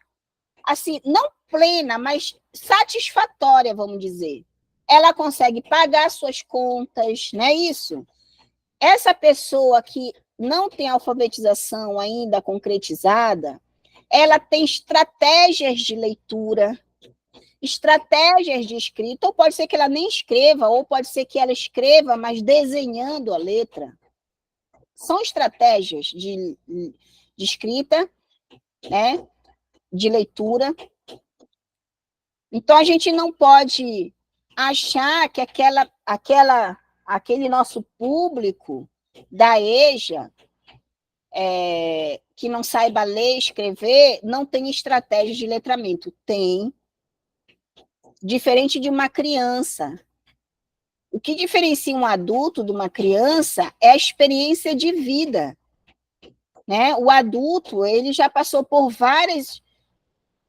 assim, não plena, mas satisfatória, vamos dizer. Ela consegue pagar suas contas, não é isso? Essa pessoa que não tem alfabetização ainda concretizada, ela tem estratégias de leitura, estratégias de escrita, ou pode ser que ela nem escreva, ou pode ser que ela escreva, mas desenhando a letra. São estratégias de escrita, né, de leitura. Então, a gente não pode achar que aquele nosso público da EJA, que não saiba ler e escrever, não tem estratégia de letramento. Tem. Diferente de uma criança O que diferencia um adulto de uma criança é a experiência de vida, né? O adulto, ele já passou por várias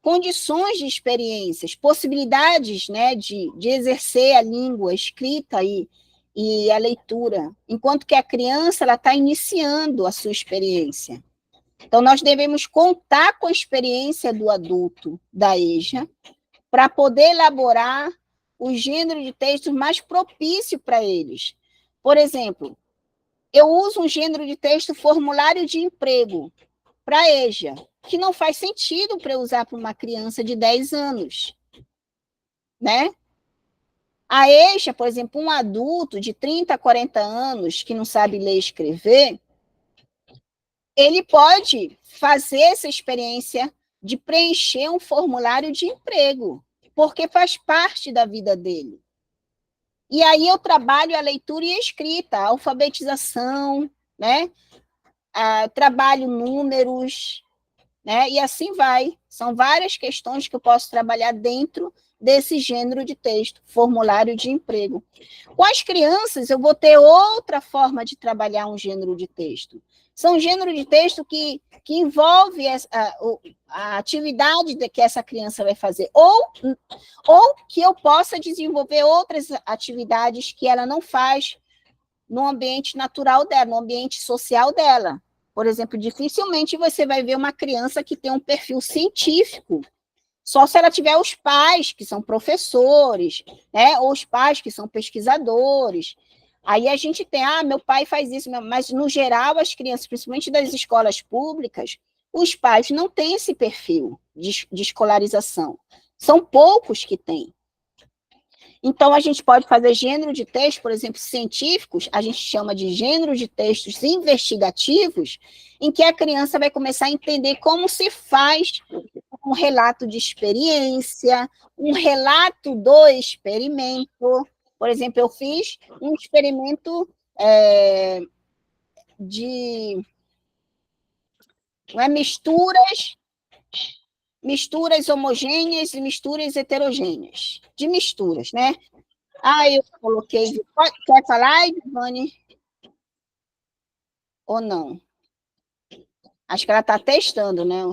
condições de experiências, possibilidades, né, de exercer a língua, a escrita e a leitura, enquanto que a criança ela está iniciando a sua experiência. Então, nós devemos contar com a experiência do adulto, da EJA, para poder elaborar o gênero de textos mais propício para eles. Por exemplo, eu uso um gênero de texto formulário de emprego para a EJA, que não faz sentido para eu usar para uma criança de 10 anos, né? A EJA, por exemplo, um adulto de 30 a 40 anos que não sabe ler e escrever, ele pode fazer essa experiência de preencher um formulário de emprego, porque faz parte da vida dele. E aí eu trabalho a leitura e a escrita, a alfabetização, né? Trabalho números, né? E assim vai. São várias questões que eu posso trabalhar dentro desse gênero de texto, formulário de emprego. Com as crianças, eu vou ter outra forma de trabalhar um gênero de texto. São gênero de texto que envolve a atividade que essa criança vai fazer, ou que eu possa desenvolver outras atividades que ela não faz no ambiente natural dela, no ambiente social dela. Por exemplo, dificilmente você vai ver uma criança que tem um perfil científico, só se ela tiver os pais que são professores, né, ou os pais que são pesquisadores. Aí a gente tem, meu pai faz isso, mas no geral as crianças, principalmente das escolas públicas, os pais não têm esse perfil de escolarização. São poucos que têm. Então, a gente pode fazer gênero de texto, por exemplo, científicos, a gente chama de gênero de textos investigativos, em que a criança vai começar a entender como se faz um relato de experiência, um relato do experimento. Por exemplo, eu fiz um experimento de misturas homogêneas e misturas heterogêneas, de misturas, né? Eu coloquei... Quer falar, Ivane? Ou não? Acho que ela está testando, né?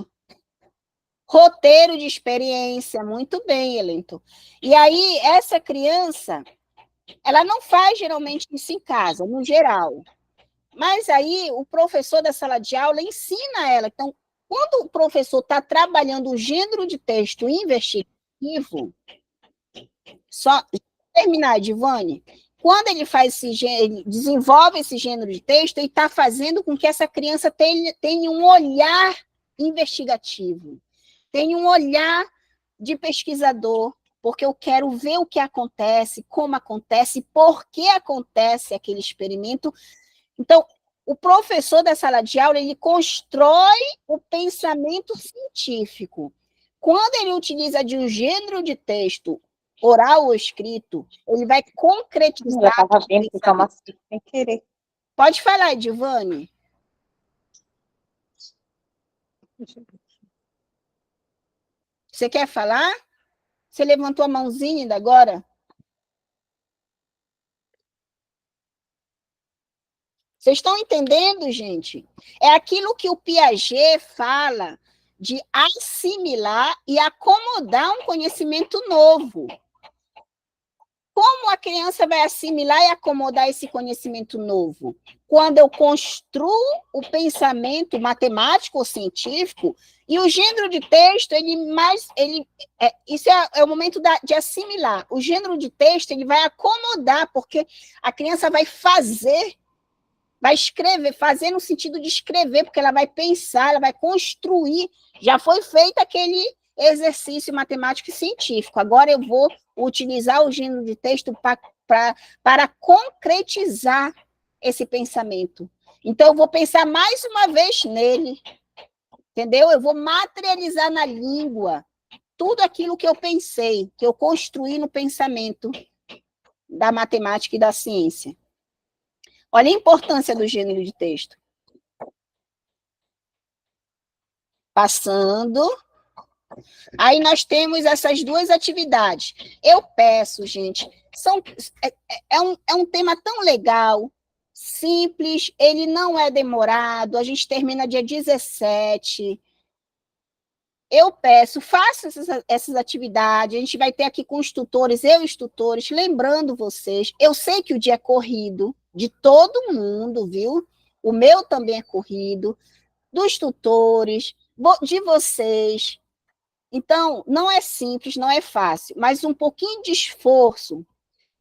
Roteiro de experiência, muito bem, Elento. E aí, essa criança, ela não faz geralmente isso em casa, no geral. Mas aí, o professor da sala de aula ensina ela. Então, quando o professor está trabalhando o gênero de texto investigativo, só terminar, Divane, quando ele faz ele desenvolve esse gênero de texto, ele está fazendo com que essa criança tenha um olhar investigativo, tenha um olhar de pesquisador, porque eu quero ver o que acontece, como acontece, por que acontece aquele experimento. Então, o professor da sala de aula, ele constrói o pensamento científico. Quando ele utiliza de um gênero de texto oral ou escrito, ele vai concretizar... Eu estava vendo que calma assim, sem querer. Pode falar, Edivane. Você quer falar? Você levantou a mãozinha ainda agora? Vocês estão entendendo, gente? É aquilo que o Piaget fala de assimilar e acomodar um conhecimento novo. Como a criança vai assimilar e acomodar esse conhecimento novo? Quando eu construo o pensamento matemático ou científico, e o gênero de texto, isso é o momento de assimilar. O gênero de texto, ele vai acomodar, porque a criança vai fazer, vai escrever, fazer no sentido de escrever, porque ela vai pensar, ela vai construir. Já foi feito aquele exercício matemático e científico. Agora eu vou utilizar o gênero de texto para concretizar esse pensamento. Então, eu vou pensar mais uma vez nele, entendeu? Eu vou materializar na língua tudo aquilo que eu pensei, que eu construí no pensamento da matemática e da ciência. Olha a importância do gênero de texto. Passando Aí nós temos essas duas atividades. Eu peço, gente, é um tema tão legal, simples, ele não é demorado, a gente termina dia 17. Eu peço, faça essas atividades, a gente vai ter aqui com os tutores, eu e os tutores, lembrando vocês, eu sei que o dia é corrido, de todo mundo, viu? O meu também é corrido, dos tutores, de vocês. Então, não é simples, não é fácil, mas um pouquinho de esforço,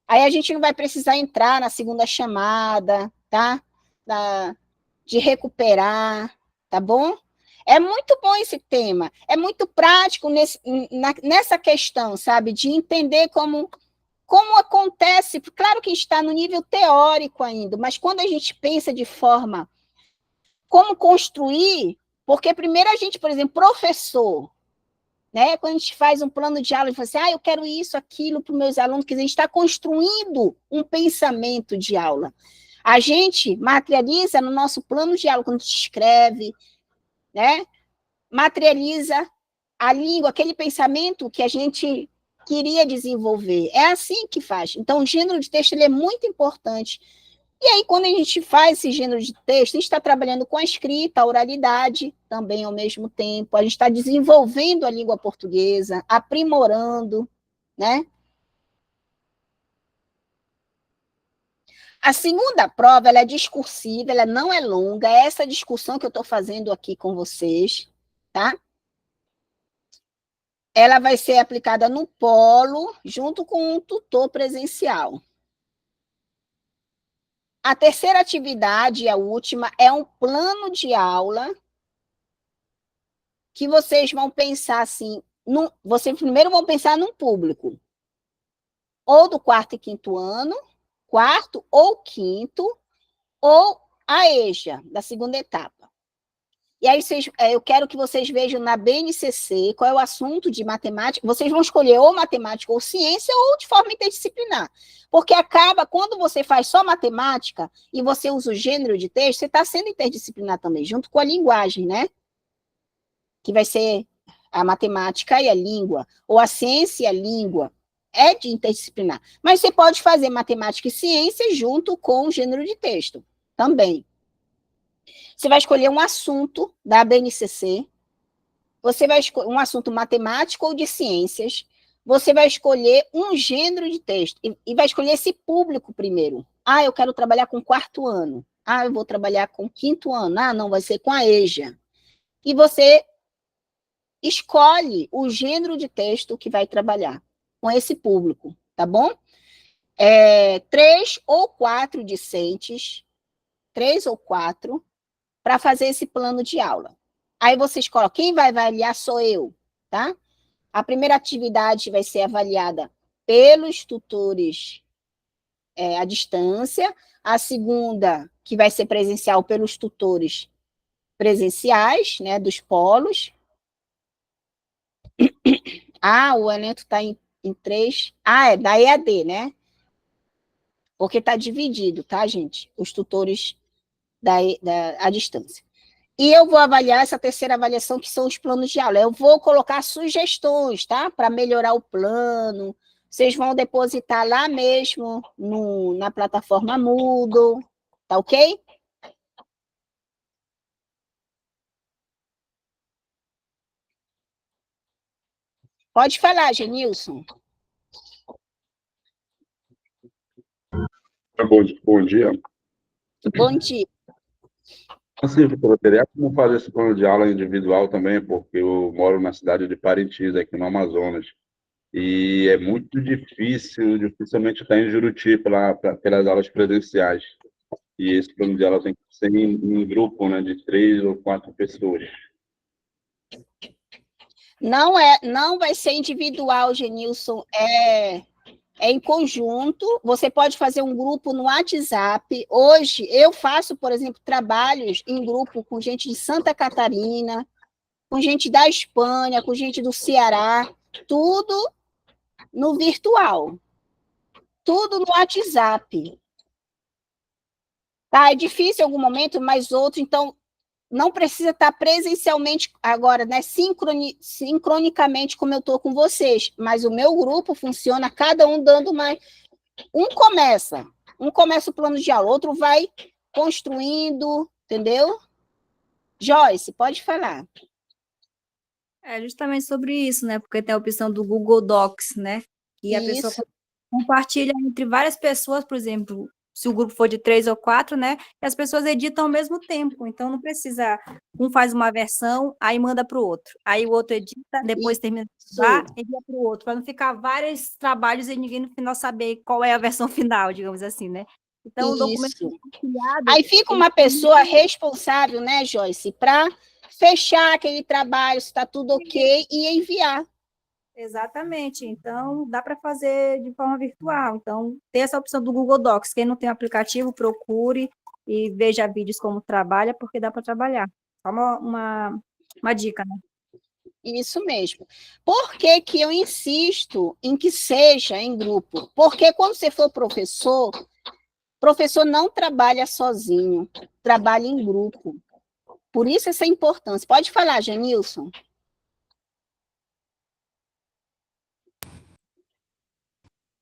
aí a gente não vai precisar entrar na segunda chamada, tá? De recuperar, tá bom? É muito bom esse tema, é muito prático nessa questão, sabe? De entender como acontece, claro que está no nível teórico ainda, mas quando a gente pensa de forma, como construir, porque primeiro a gente, por exemplo, professor, né? Quando a gente faz um plano de aula, a gente fala assim, eu quero isso, aquilo para os meus alunos, quer dizer, a gente está construindo um pensamento de aula. A gente materializa no nosso plano de aula, quando a gente escreve, né? Materializa a língua, aquele pensamento que a gente queria desenvolver. É assim que faz. Então, o gênero de texto ele é muito importante. E aí, quando a gente faz esse gênero de texto, a gente está trabalhando com a escrita, a oralidade também ao mesmo tempo, a gente está desenvolvendo a língua portuguesa, aprimorando, né? A segunda prova, ela é discursiva, ela não é longa, é essa discussão que eu estou fazendo aqui com vocês, tá? Ela vai ser aplicada no polo, junto com um tutor presencial. A terceira atividade, e a última, é um plano de aula que vocês vão pensar assim, vocês primeiro vão pensar num público, ou do quarto e quinto ano, quarto ou quinto, ou a EJA, da segunda etapa. E aí eu quero que vocês vejam na BNCC qual é o assunto de matemática. Vocês vão escolher ou matemática ou ciência ou de forma interdisciplinar. Porque acaba, quando você faz só matemática e você usa o gênero de texto, você está sendo interdisciplinar também, junto com a linguagem, né? Que vai ser a matemática e a língua, ou a ciência e a língua. É de interdisciplinar. Mas você pode fazer matemática e ciência junto com o gênero de texto também. Você vai escolher um assunto da BNCC, você vai escolher um assunto matemático ou de ciências, você vai escolher um gênero de texto e vai escolher esse público primeiro. Eu quero trabalhar com quarto ano. Eu vou trabalhar com quinto ano. Não, vai ser com a EJA. E você escolhe o gênero de texto que vai trabalhar com esse público, tá bom? 3 ou 4 discentes, 3 ou 4, para fazer esse plano de aula. Aí você escolhe, quem vai avaliar sou eu, tá? A primeira atividade vai ser avaliada pelos tutores à distância, a segunda, que vai ser presencial, pelos tutores presenciais, né, dos polos. O elenco está em 3. É da EAD, né? Porque está dividido, tá, gente? Os tutores à distância. E eu vou avaliar essa terceira avaliação, que são os planos de aula. Eu vou colocar sugestões, tá? Para melhorar o plano. Vocês vão depositar lá mesmo na plataforma Moodle, tá ok? Pode falar, Genilson. Bom dia. Bom dia. Assim, professora, teria como fazer esse plano de aula individual também, porque eu moro na cidade de Parintins, aqui no Amazonas, e é muito difícil, dificilmente está em Juruti pelas aulas presenciais. E esse plano de aula tem que ser em grupo, né, de 3 ou 4 pessoas. Não vai ser individual, Genilson, é em conjunto. Você pode fazer um grupo no WhatsApp. Hoje, eu faço, por exemplo, trabalhos em grupo com gente de Santa Catarina, com gente da Espanha, com gente do Ceará, tudo no virtual, tudo no WhatsApp. Tá, é difícil em algum momento, mas outro, então, não precisa estar presencialmente agora, né, sincronicamente como eu estou com vocês, mas o meu grupo funciona, cada um dando mais... Um começa o plano de aula, outro vai construindo, entendeu? Joyce, pode falar. É justamente sobre isso, né? Porque tem a opção do Google Docs, né? E a pessoa Isso, compartilha entre várias pessoas, por exemplo, se o grupo for de 3 ou 4, né? E as pessoas editam ao mesmo tempo. Então não precisa, um faz uma versão, aí manda para o outro. Aí o outro edita, depois termina de estudar, envia para o outro, para não ficar vários trabalhos e ninguém no final saber qual é a versão final, digamos assim, né? Então o documento isso. compartilhado, Aí fica uma pessoa responsável, né, Joyce, para fechar aquele trabalho, se está tudo ok, e enviar. exatamente. Então, dá para fazer de forma virtual. Então, tem essa opção do Google Docs. Quem não tem aplicativo, procure e veja vídeos como trabalha, porque dá para trabalhar. Só uma dica, né? Isso mesmo. Por que que eu insisto em que seja em grupo? Porque quando você for professor não trabalha sozinho, trabalha em grupo. Por isso essa importância. Pode falar, Janilson.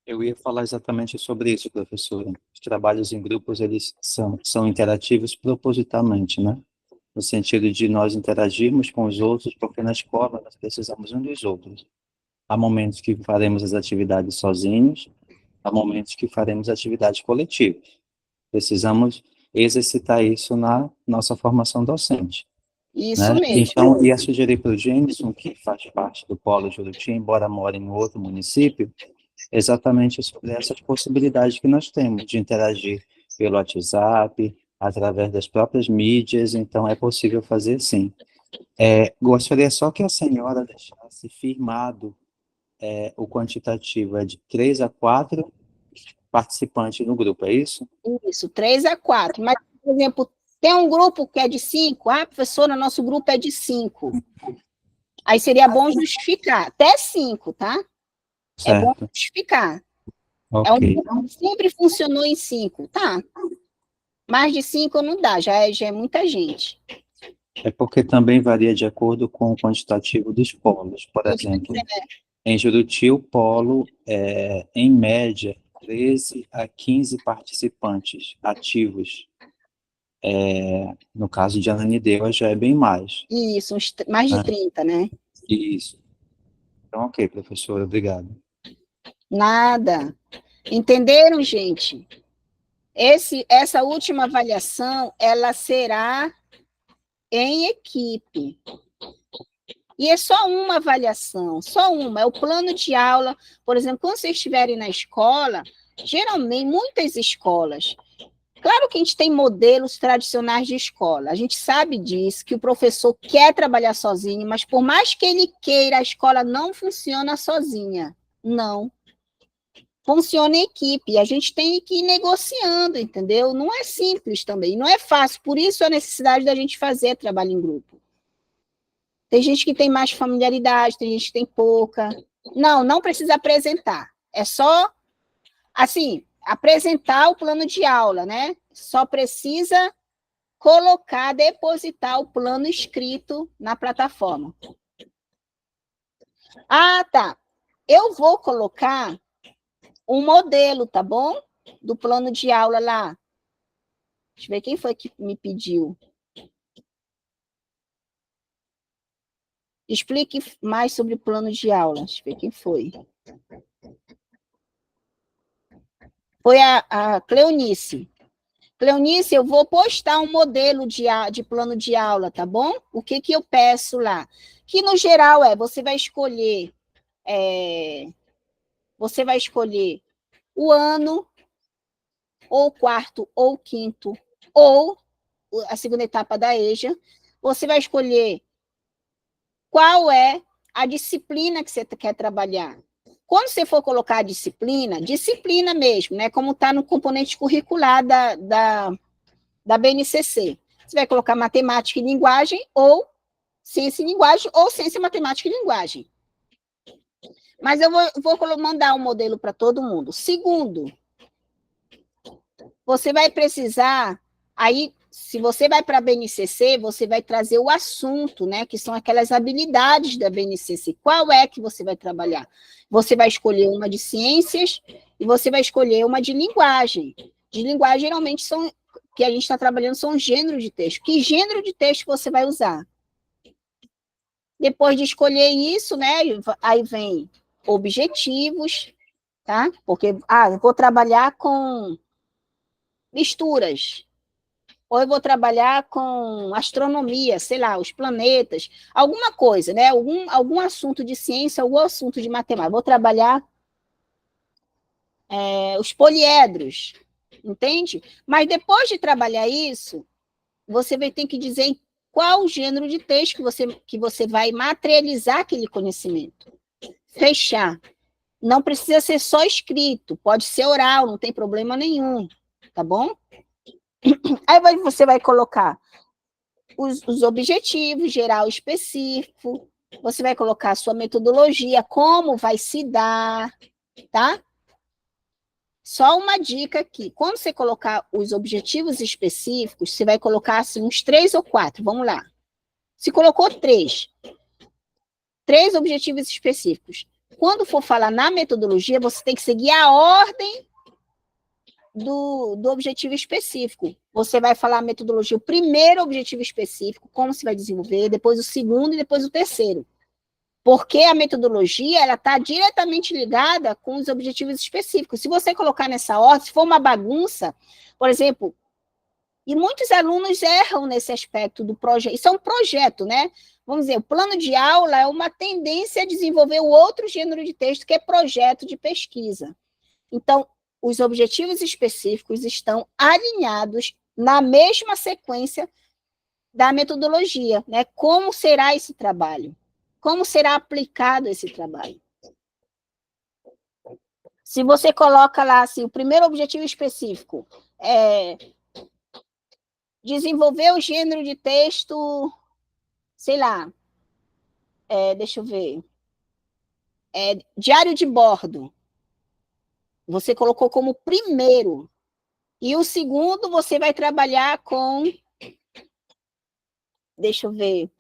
Eu ia falar exatamente sobre isso, professora. Os trabalhos em grupos, eles são interativos propositalmente, né? No sentido de nós interagirmos com os outros, porque na escola nós precisamos uns dos outros. Há momentos que faremos as atividades sozinhos, há momentos que faremos atividades coletivas. Precisamos exercitar isso na nossa formação docente. Isso Né? mesmo. Então, ia sugerir para o Jenison, que faz parte do Polo Juruti, embora more em outro município, exatamente sobre essas possibilidades que nós temos de interagir pelo WhatsApp, através das próprias mídias, então é possível fazer sim. Gostaria só que a senhora deixasse firmado o quantitativo é de 3 a 4 participantes no grupo, é isso? Isso, 3 a 4. Mas, por exemplo, tem um grupo que é de 5. Ah, professora, nosso grupo é de 5. Aí seria bom justificar. Até 5, tá? É bom Certo. justificar. Ok. É um grupo que sempre funcionou em 5. Tá. Mais de 5 não dá, já é muita gente. É porque também varia de acordo com o quantitativo dos polos. Por exemplo, em Juruti, o polo é, em média, 13 a 15 participantes ativos. No caso de Ananindeua, já é bem mais. Isso, mais de 30, né? Isso. Então, ok, professor, obrigado. Nada. Entenderam, gente? Essa última avaliação, ela será em equipe. E é só uma avaliação, só uma. É o plano de aula. Por exemplo, quando vocês estiverem na escola, geralmente, muitas escolas, claro que a gente tem modelos tradicionais de escola, a gente sabe disso, que o professor quer trabalhar sozinho, mas por mais que ele queira, a escola não funciona sozinha. Não. Funciona em equipe, a gente tem que ir negociando, entendeu? Não é simples também, não é fácil, por isso a necessidade da gente fazer trabalho em grupo. Tem gente que tem mais familiaridade, tem gente que tem pouca. Não precisa apresentar, é só, assim, apresentar o plano de aula, né? Só precisa depositar o plano escrito na plataforma. Ah, tá. Eu vou colocar um modelo, tá bom? Do plano de aula lá. Deixa eu ver quem foi que me pediu. Explique mais sobre o plano de aula. Deixa eu ver quem foi. Foi a Cleonice. Cleonice, eu vou postar um modelo de plano de aula, tá bom? O que eu peço lá? Que, no geral, você vai escolher o ano, ou quarto, ou quinto, ou a segunda etapa da EJA. Você vai escolher qual é a disciplina que você quer trabalhar. Quando você for colocar a disciplina mesmo, né? Como está no componente curricular da BNCC. Você vai colocar matemática e linguagem, ou ciência e linguagem, ou ciência, matemática e linguagem. Mas eu vou mandar um modelo para todo mundo. Segundo, você vai precisar, aí se você vai para a BNCC, você vai trazer o assunto, né, que são aquelas habilidades da BNCC. Qual é que você vai trabalhar? Você vai escolher uma de ciências e você vai escolher uma de linguagem. De linguagem, geralmente, que a gente está trabalhando são gêneros de texto. Que gênero de texto você vai usar? Depois de escolher isso, né, aí vem objetivos, tá? Porque, eu vou trabalhar com misturas, ou eu vou trabalhar com astronomia, sei lá, os planetas, alguma coisa, né? Algum assunto de ciência, algum assunto de matemática. Vou trabalhar os poliedros, entende? Mas depois de trabalhar isso, você vai ter que dizer qual o gênero de texto que você vai materializar aquele conhecimento. Fechar. Não precisa ser só escrito, pode ser oral, não tem problema nenhum, tá bom? Aí você vai colocar os objetivos, geral específico, você vai colocar a sua metodologia, como vai se dar, tá? Só uma dica aqui, quando você colocar os objetivos específicos, você vai colocar assim, uns 3 ou 4, vamos lá. Se colocou 3 objetivos específicos. Quando for falar na metodologia, você tem que seguir a ordem do objetivo específico. Você vai falar a metodologia, o primeiro objetivo específico, como se vai desenvolver, depois o segundo e depois o terceiro. Porque a metodologia, ela está diretamente ligada com os objetivos específicos. Se você colocar nessa ordem, se for uma bagunça, por exemplo, e muitos alunos erram nesse aspecto do projeto. Isso é um projeto, né? Vamos dizer, o plano de aula é uma tendência a desenvolver o outro gênero de texto, que é projeto de pesquisa. Então, os objetivos específicos estão alinhados na mesma sequência da metodologia, né? Como será esse trabalho? Como será aplicado esse trabalho? Se você coloca lá assim, o primeiro objetivo específico é desenvolver o gênero de texto, sei lá, deixa eu ver, diário de bordo. Você colocou como primeiro. E o segundo, você vai trabalhar com, deixa eu ver,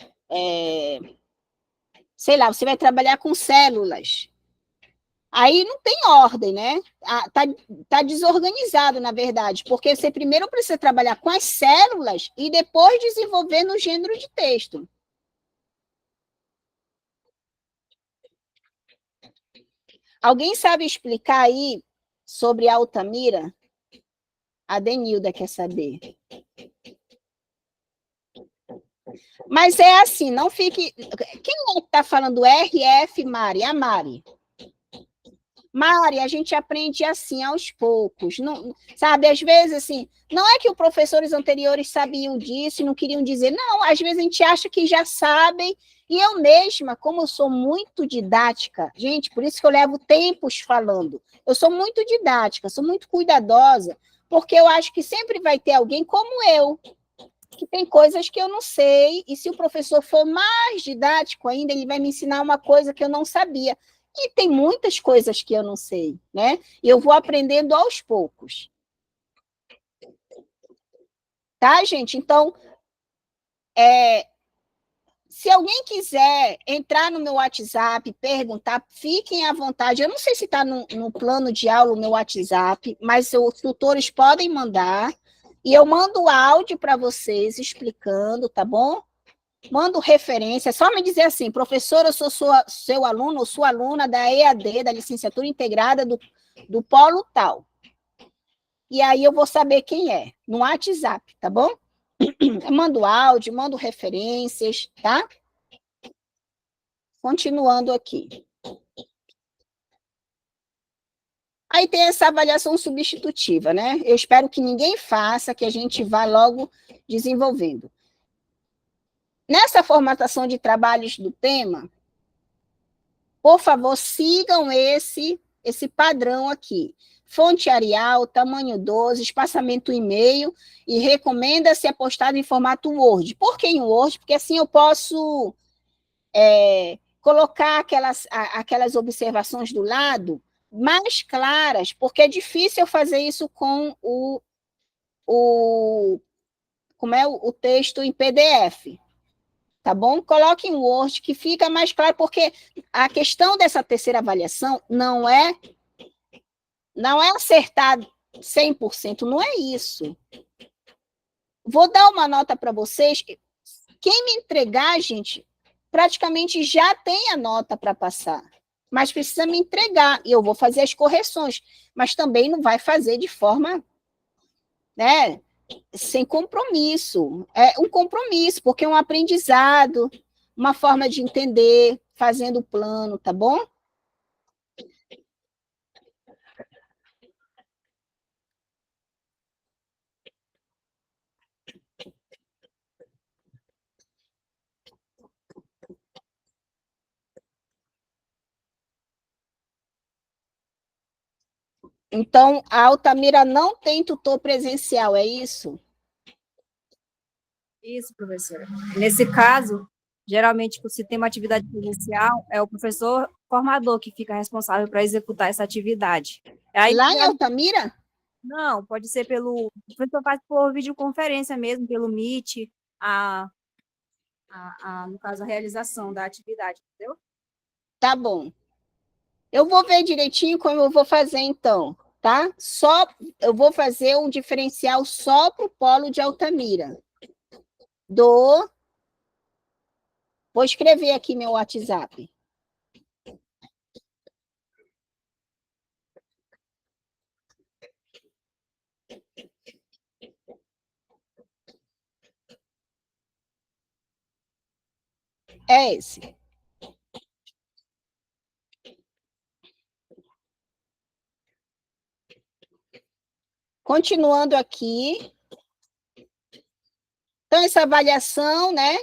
sei lá, você vai trabalhar com células. Aí não tem ordem, né? Tá desorganizado, na verdade, porque você primeiro precisa trabalhar com as células e depois desenvolver no gênero de texto. Alguém sabe explicar aí sobre a Altamira? A Denilda quer saber. Mas é assim, não fique... Quem é que está falando RF, Mari? A Mari. Mari, a gente aprende assim, aos poucos. Não, sabe, às vezes, assim, não é que os professores anteriores sabiam disso e não queriam dizer. Não, às vezes a gente acha que já sabem. E eu mesma, como eu sou muito didática, gente, por isso que eu levo tempos falando. Eu sou muito didática, sou muito cuidadosa, porque eu acho que sempre vai ter alguém como eu, que tem coisas que eu não sei, e se o professor for mais didático ainda, ele vai me ensinar uma coisa que eu não sabia. E tem muitas coisas que eu não sei, né? E eu vou aprendendo aos poucos. Tá, gente? Então, se alguém quiser entrar no meu WhatsApp, perguntar, fiquem à vontade. Eu não sei se está no plano de aula o meu WhatsApp, mas os tutores podem mandar. E eu mando áudio para vocês explicando, tá bom? Mando referência, é só me dizer assim, professora, eu sou seu aluno, ou sua aluna da EAD, da licenciatura integrada do polo tal. E aí eu vou saber quem é, no WhatsApp, tá bom? Eu mando áudio, mando referências, tá? Continuando aqui. Aí tem essa avaliação substitutiva, né? Eu espero que ninguém faça, que a gente vá logo desenvolvendo. Nessa formatação de trabalhos do tema, por favor, sigam esse padrão aqui. Fonte Arial, tamanho 12, espaçamento e-mail, e recomenda ser postado em formato Word. Por que em Word? Porque assim eu posso colocar aquelas observações do lado mais claras, porque é difícil eu fazer isso com como é o texto em PDF, tá bom? Coloque em Word, que fica mais claro, porque a questão dessa terceira avaliação não é acertar 100%, não é isso. Vou dar uma nota para vocês. Quem me entregar, gente, praticamente já tem a nota para passar, mas precisa me entregar, e eu vou fazer as correções, mas também não vai fazer de forma, né, sem compromisso. É um compromisso, porque é um aprendizado, uma forma de entender, fazendo o plano, tá bom? Então, a Altamira não tem tutor presencial, é isso? Isso, professora. Nesse caso, geralmente, se tem uma atividade presencial, é o professor formador que fica responsável para executar essa atividade. Aí, Lá em Altamira? Não, pode ser pelo... O professor faz por videoconferência mesmo, pelo Meet, no caso, a realização da atividade, entendeu? Tá bom. Eu vou ver direitinho como eu vou fazer, então, tá? Eu vou fazer um diferencial só para o polo de Altamira. Vou escrever aqui meu WhatsApp. É esse. Continuando aqui. Então, essa avaliação, né?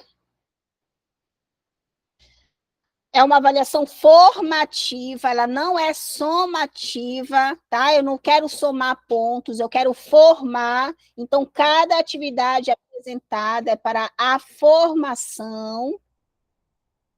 É uma avaliação formativa, ela não é somativa, tá? Eu não quero somar pontos, eu quero formar. Então, cada atividade apresentada é para a formação,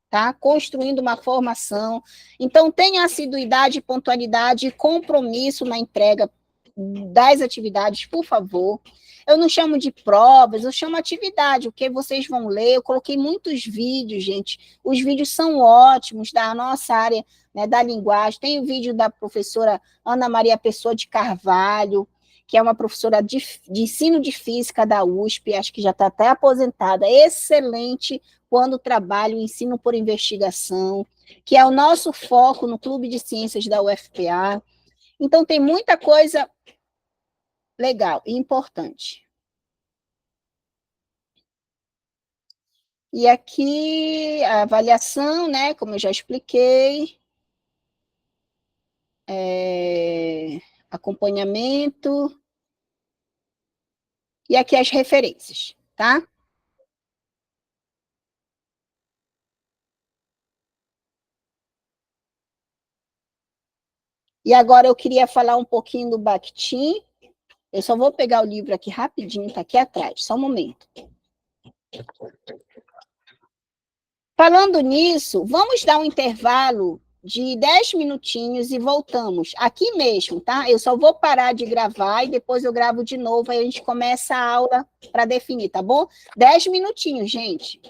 tá? Construindo uma formação. Então, tenha assiduidade, pontualidade e compromisso na entrega das atividades, por favor. Eu não chamo de provas, eu chamo atividade, o que vocês vão ler. Eu coloquei muitos vídeos, gente. Os vídeos são ótimos da nossa área, né, da linguagem. Tem o vídeo da professora Ana Maria Pessoa de Carvalho, que é uma professora de ensino de física da USP, acho que já está até aposentada, excelente quando trabalha o ensino por investigação, que é o nosso foco no Clube de Ciências da UFPA. Então, tem muita coisa legal e importante. E aqui, a avaliação, né, como eu já expliquei, acompanhamento, e aqui as referências, tá? E agora eu queria falar um pouquinho do Bakhtin. Eu só vou pegar o livro aqui rapidinho, tá aqui atrás, só um momento. Falando nisso, vamos dar um intervalo de 10 minutinhos e voltamos. Aqui mesmo, tá? Eu só vou parar de gravar e depois eu gravo de novo, aí a gente começa a aula para definir, tá bom? 10 minutinhos, gente.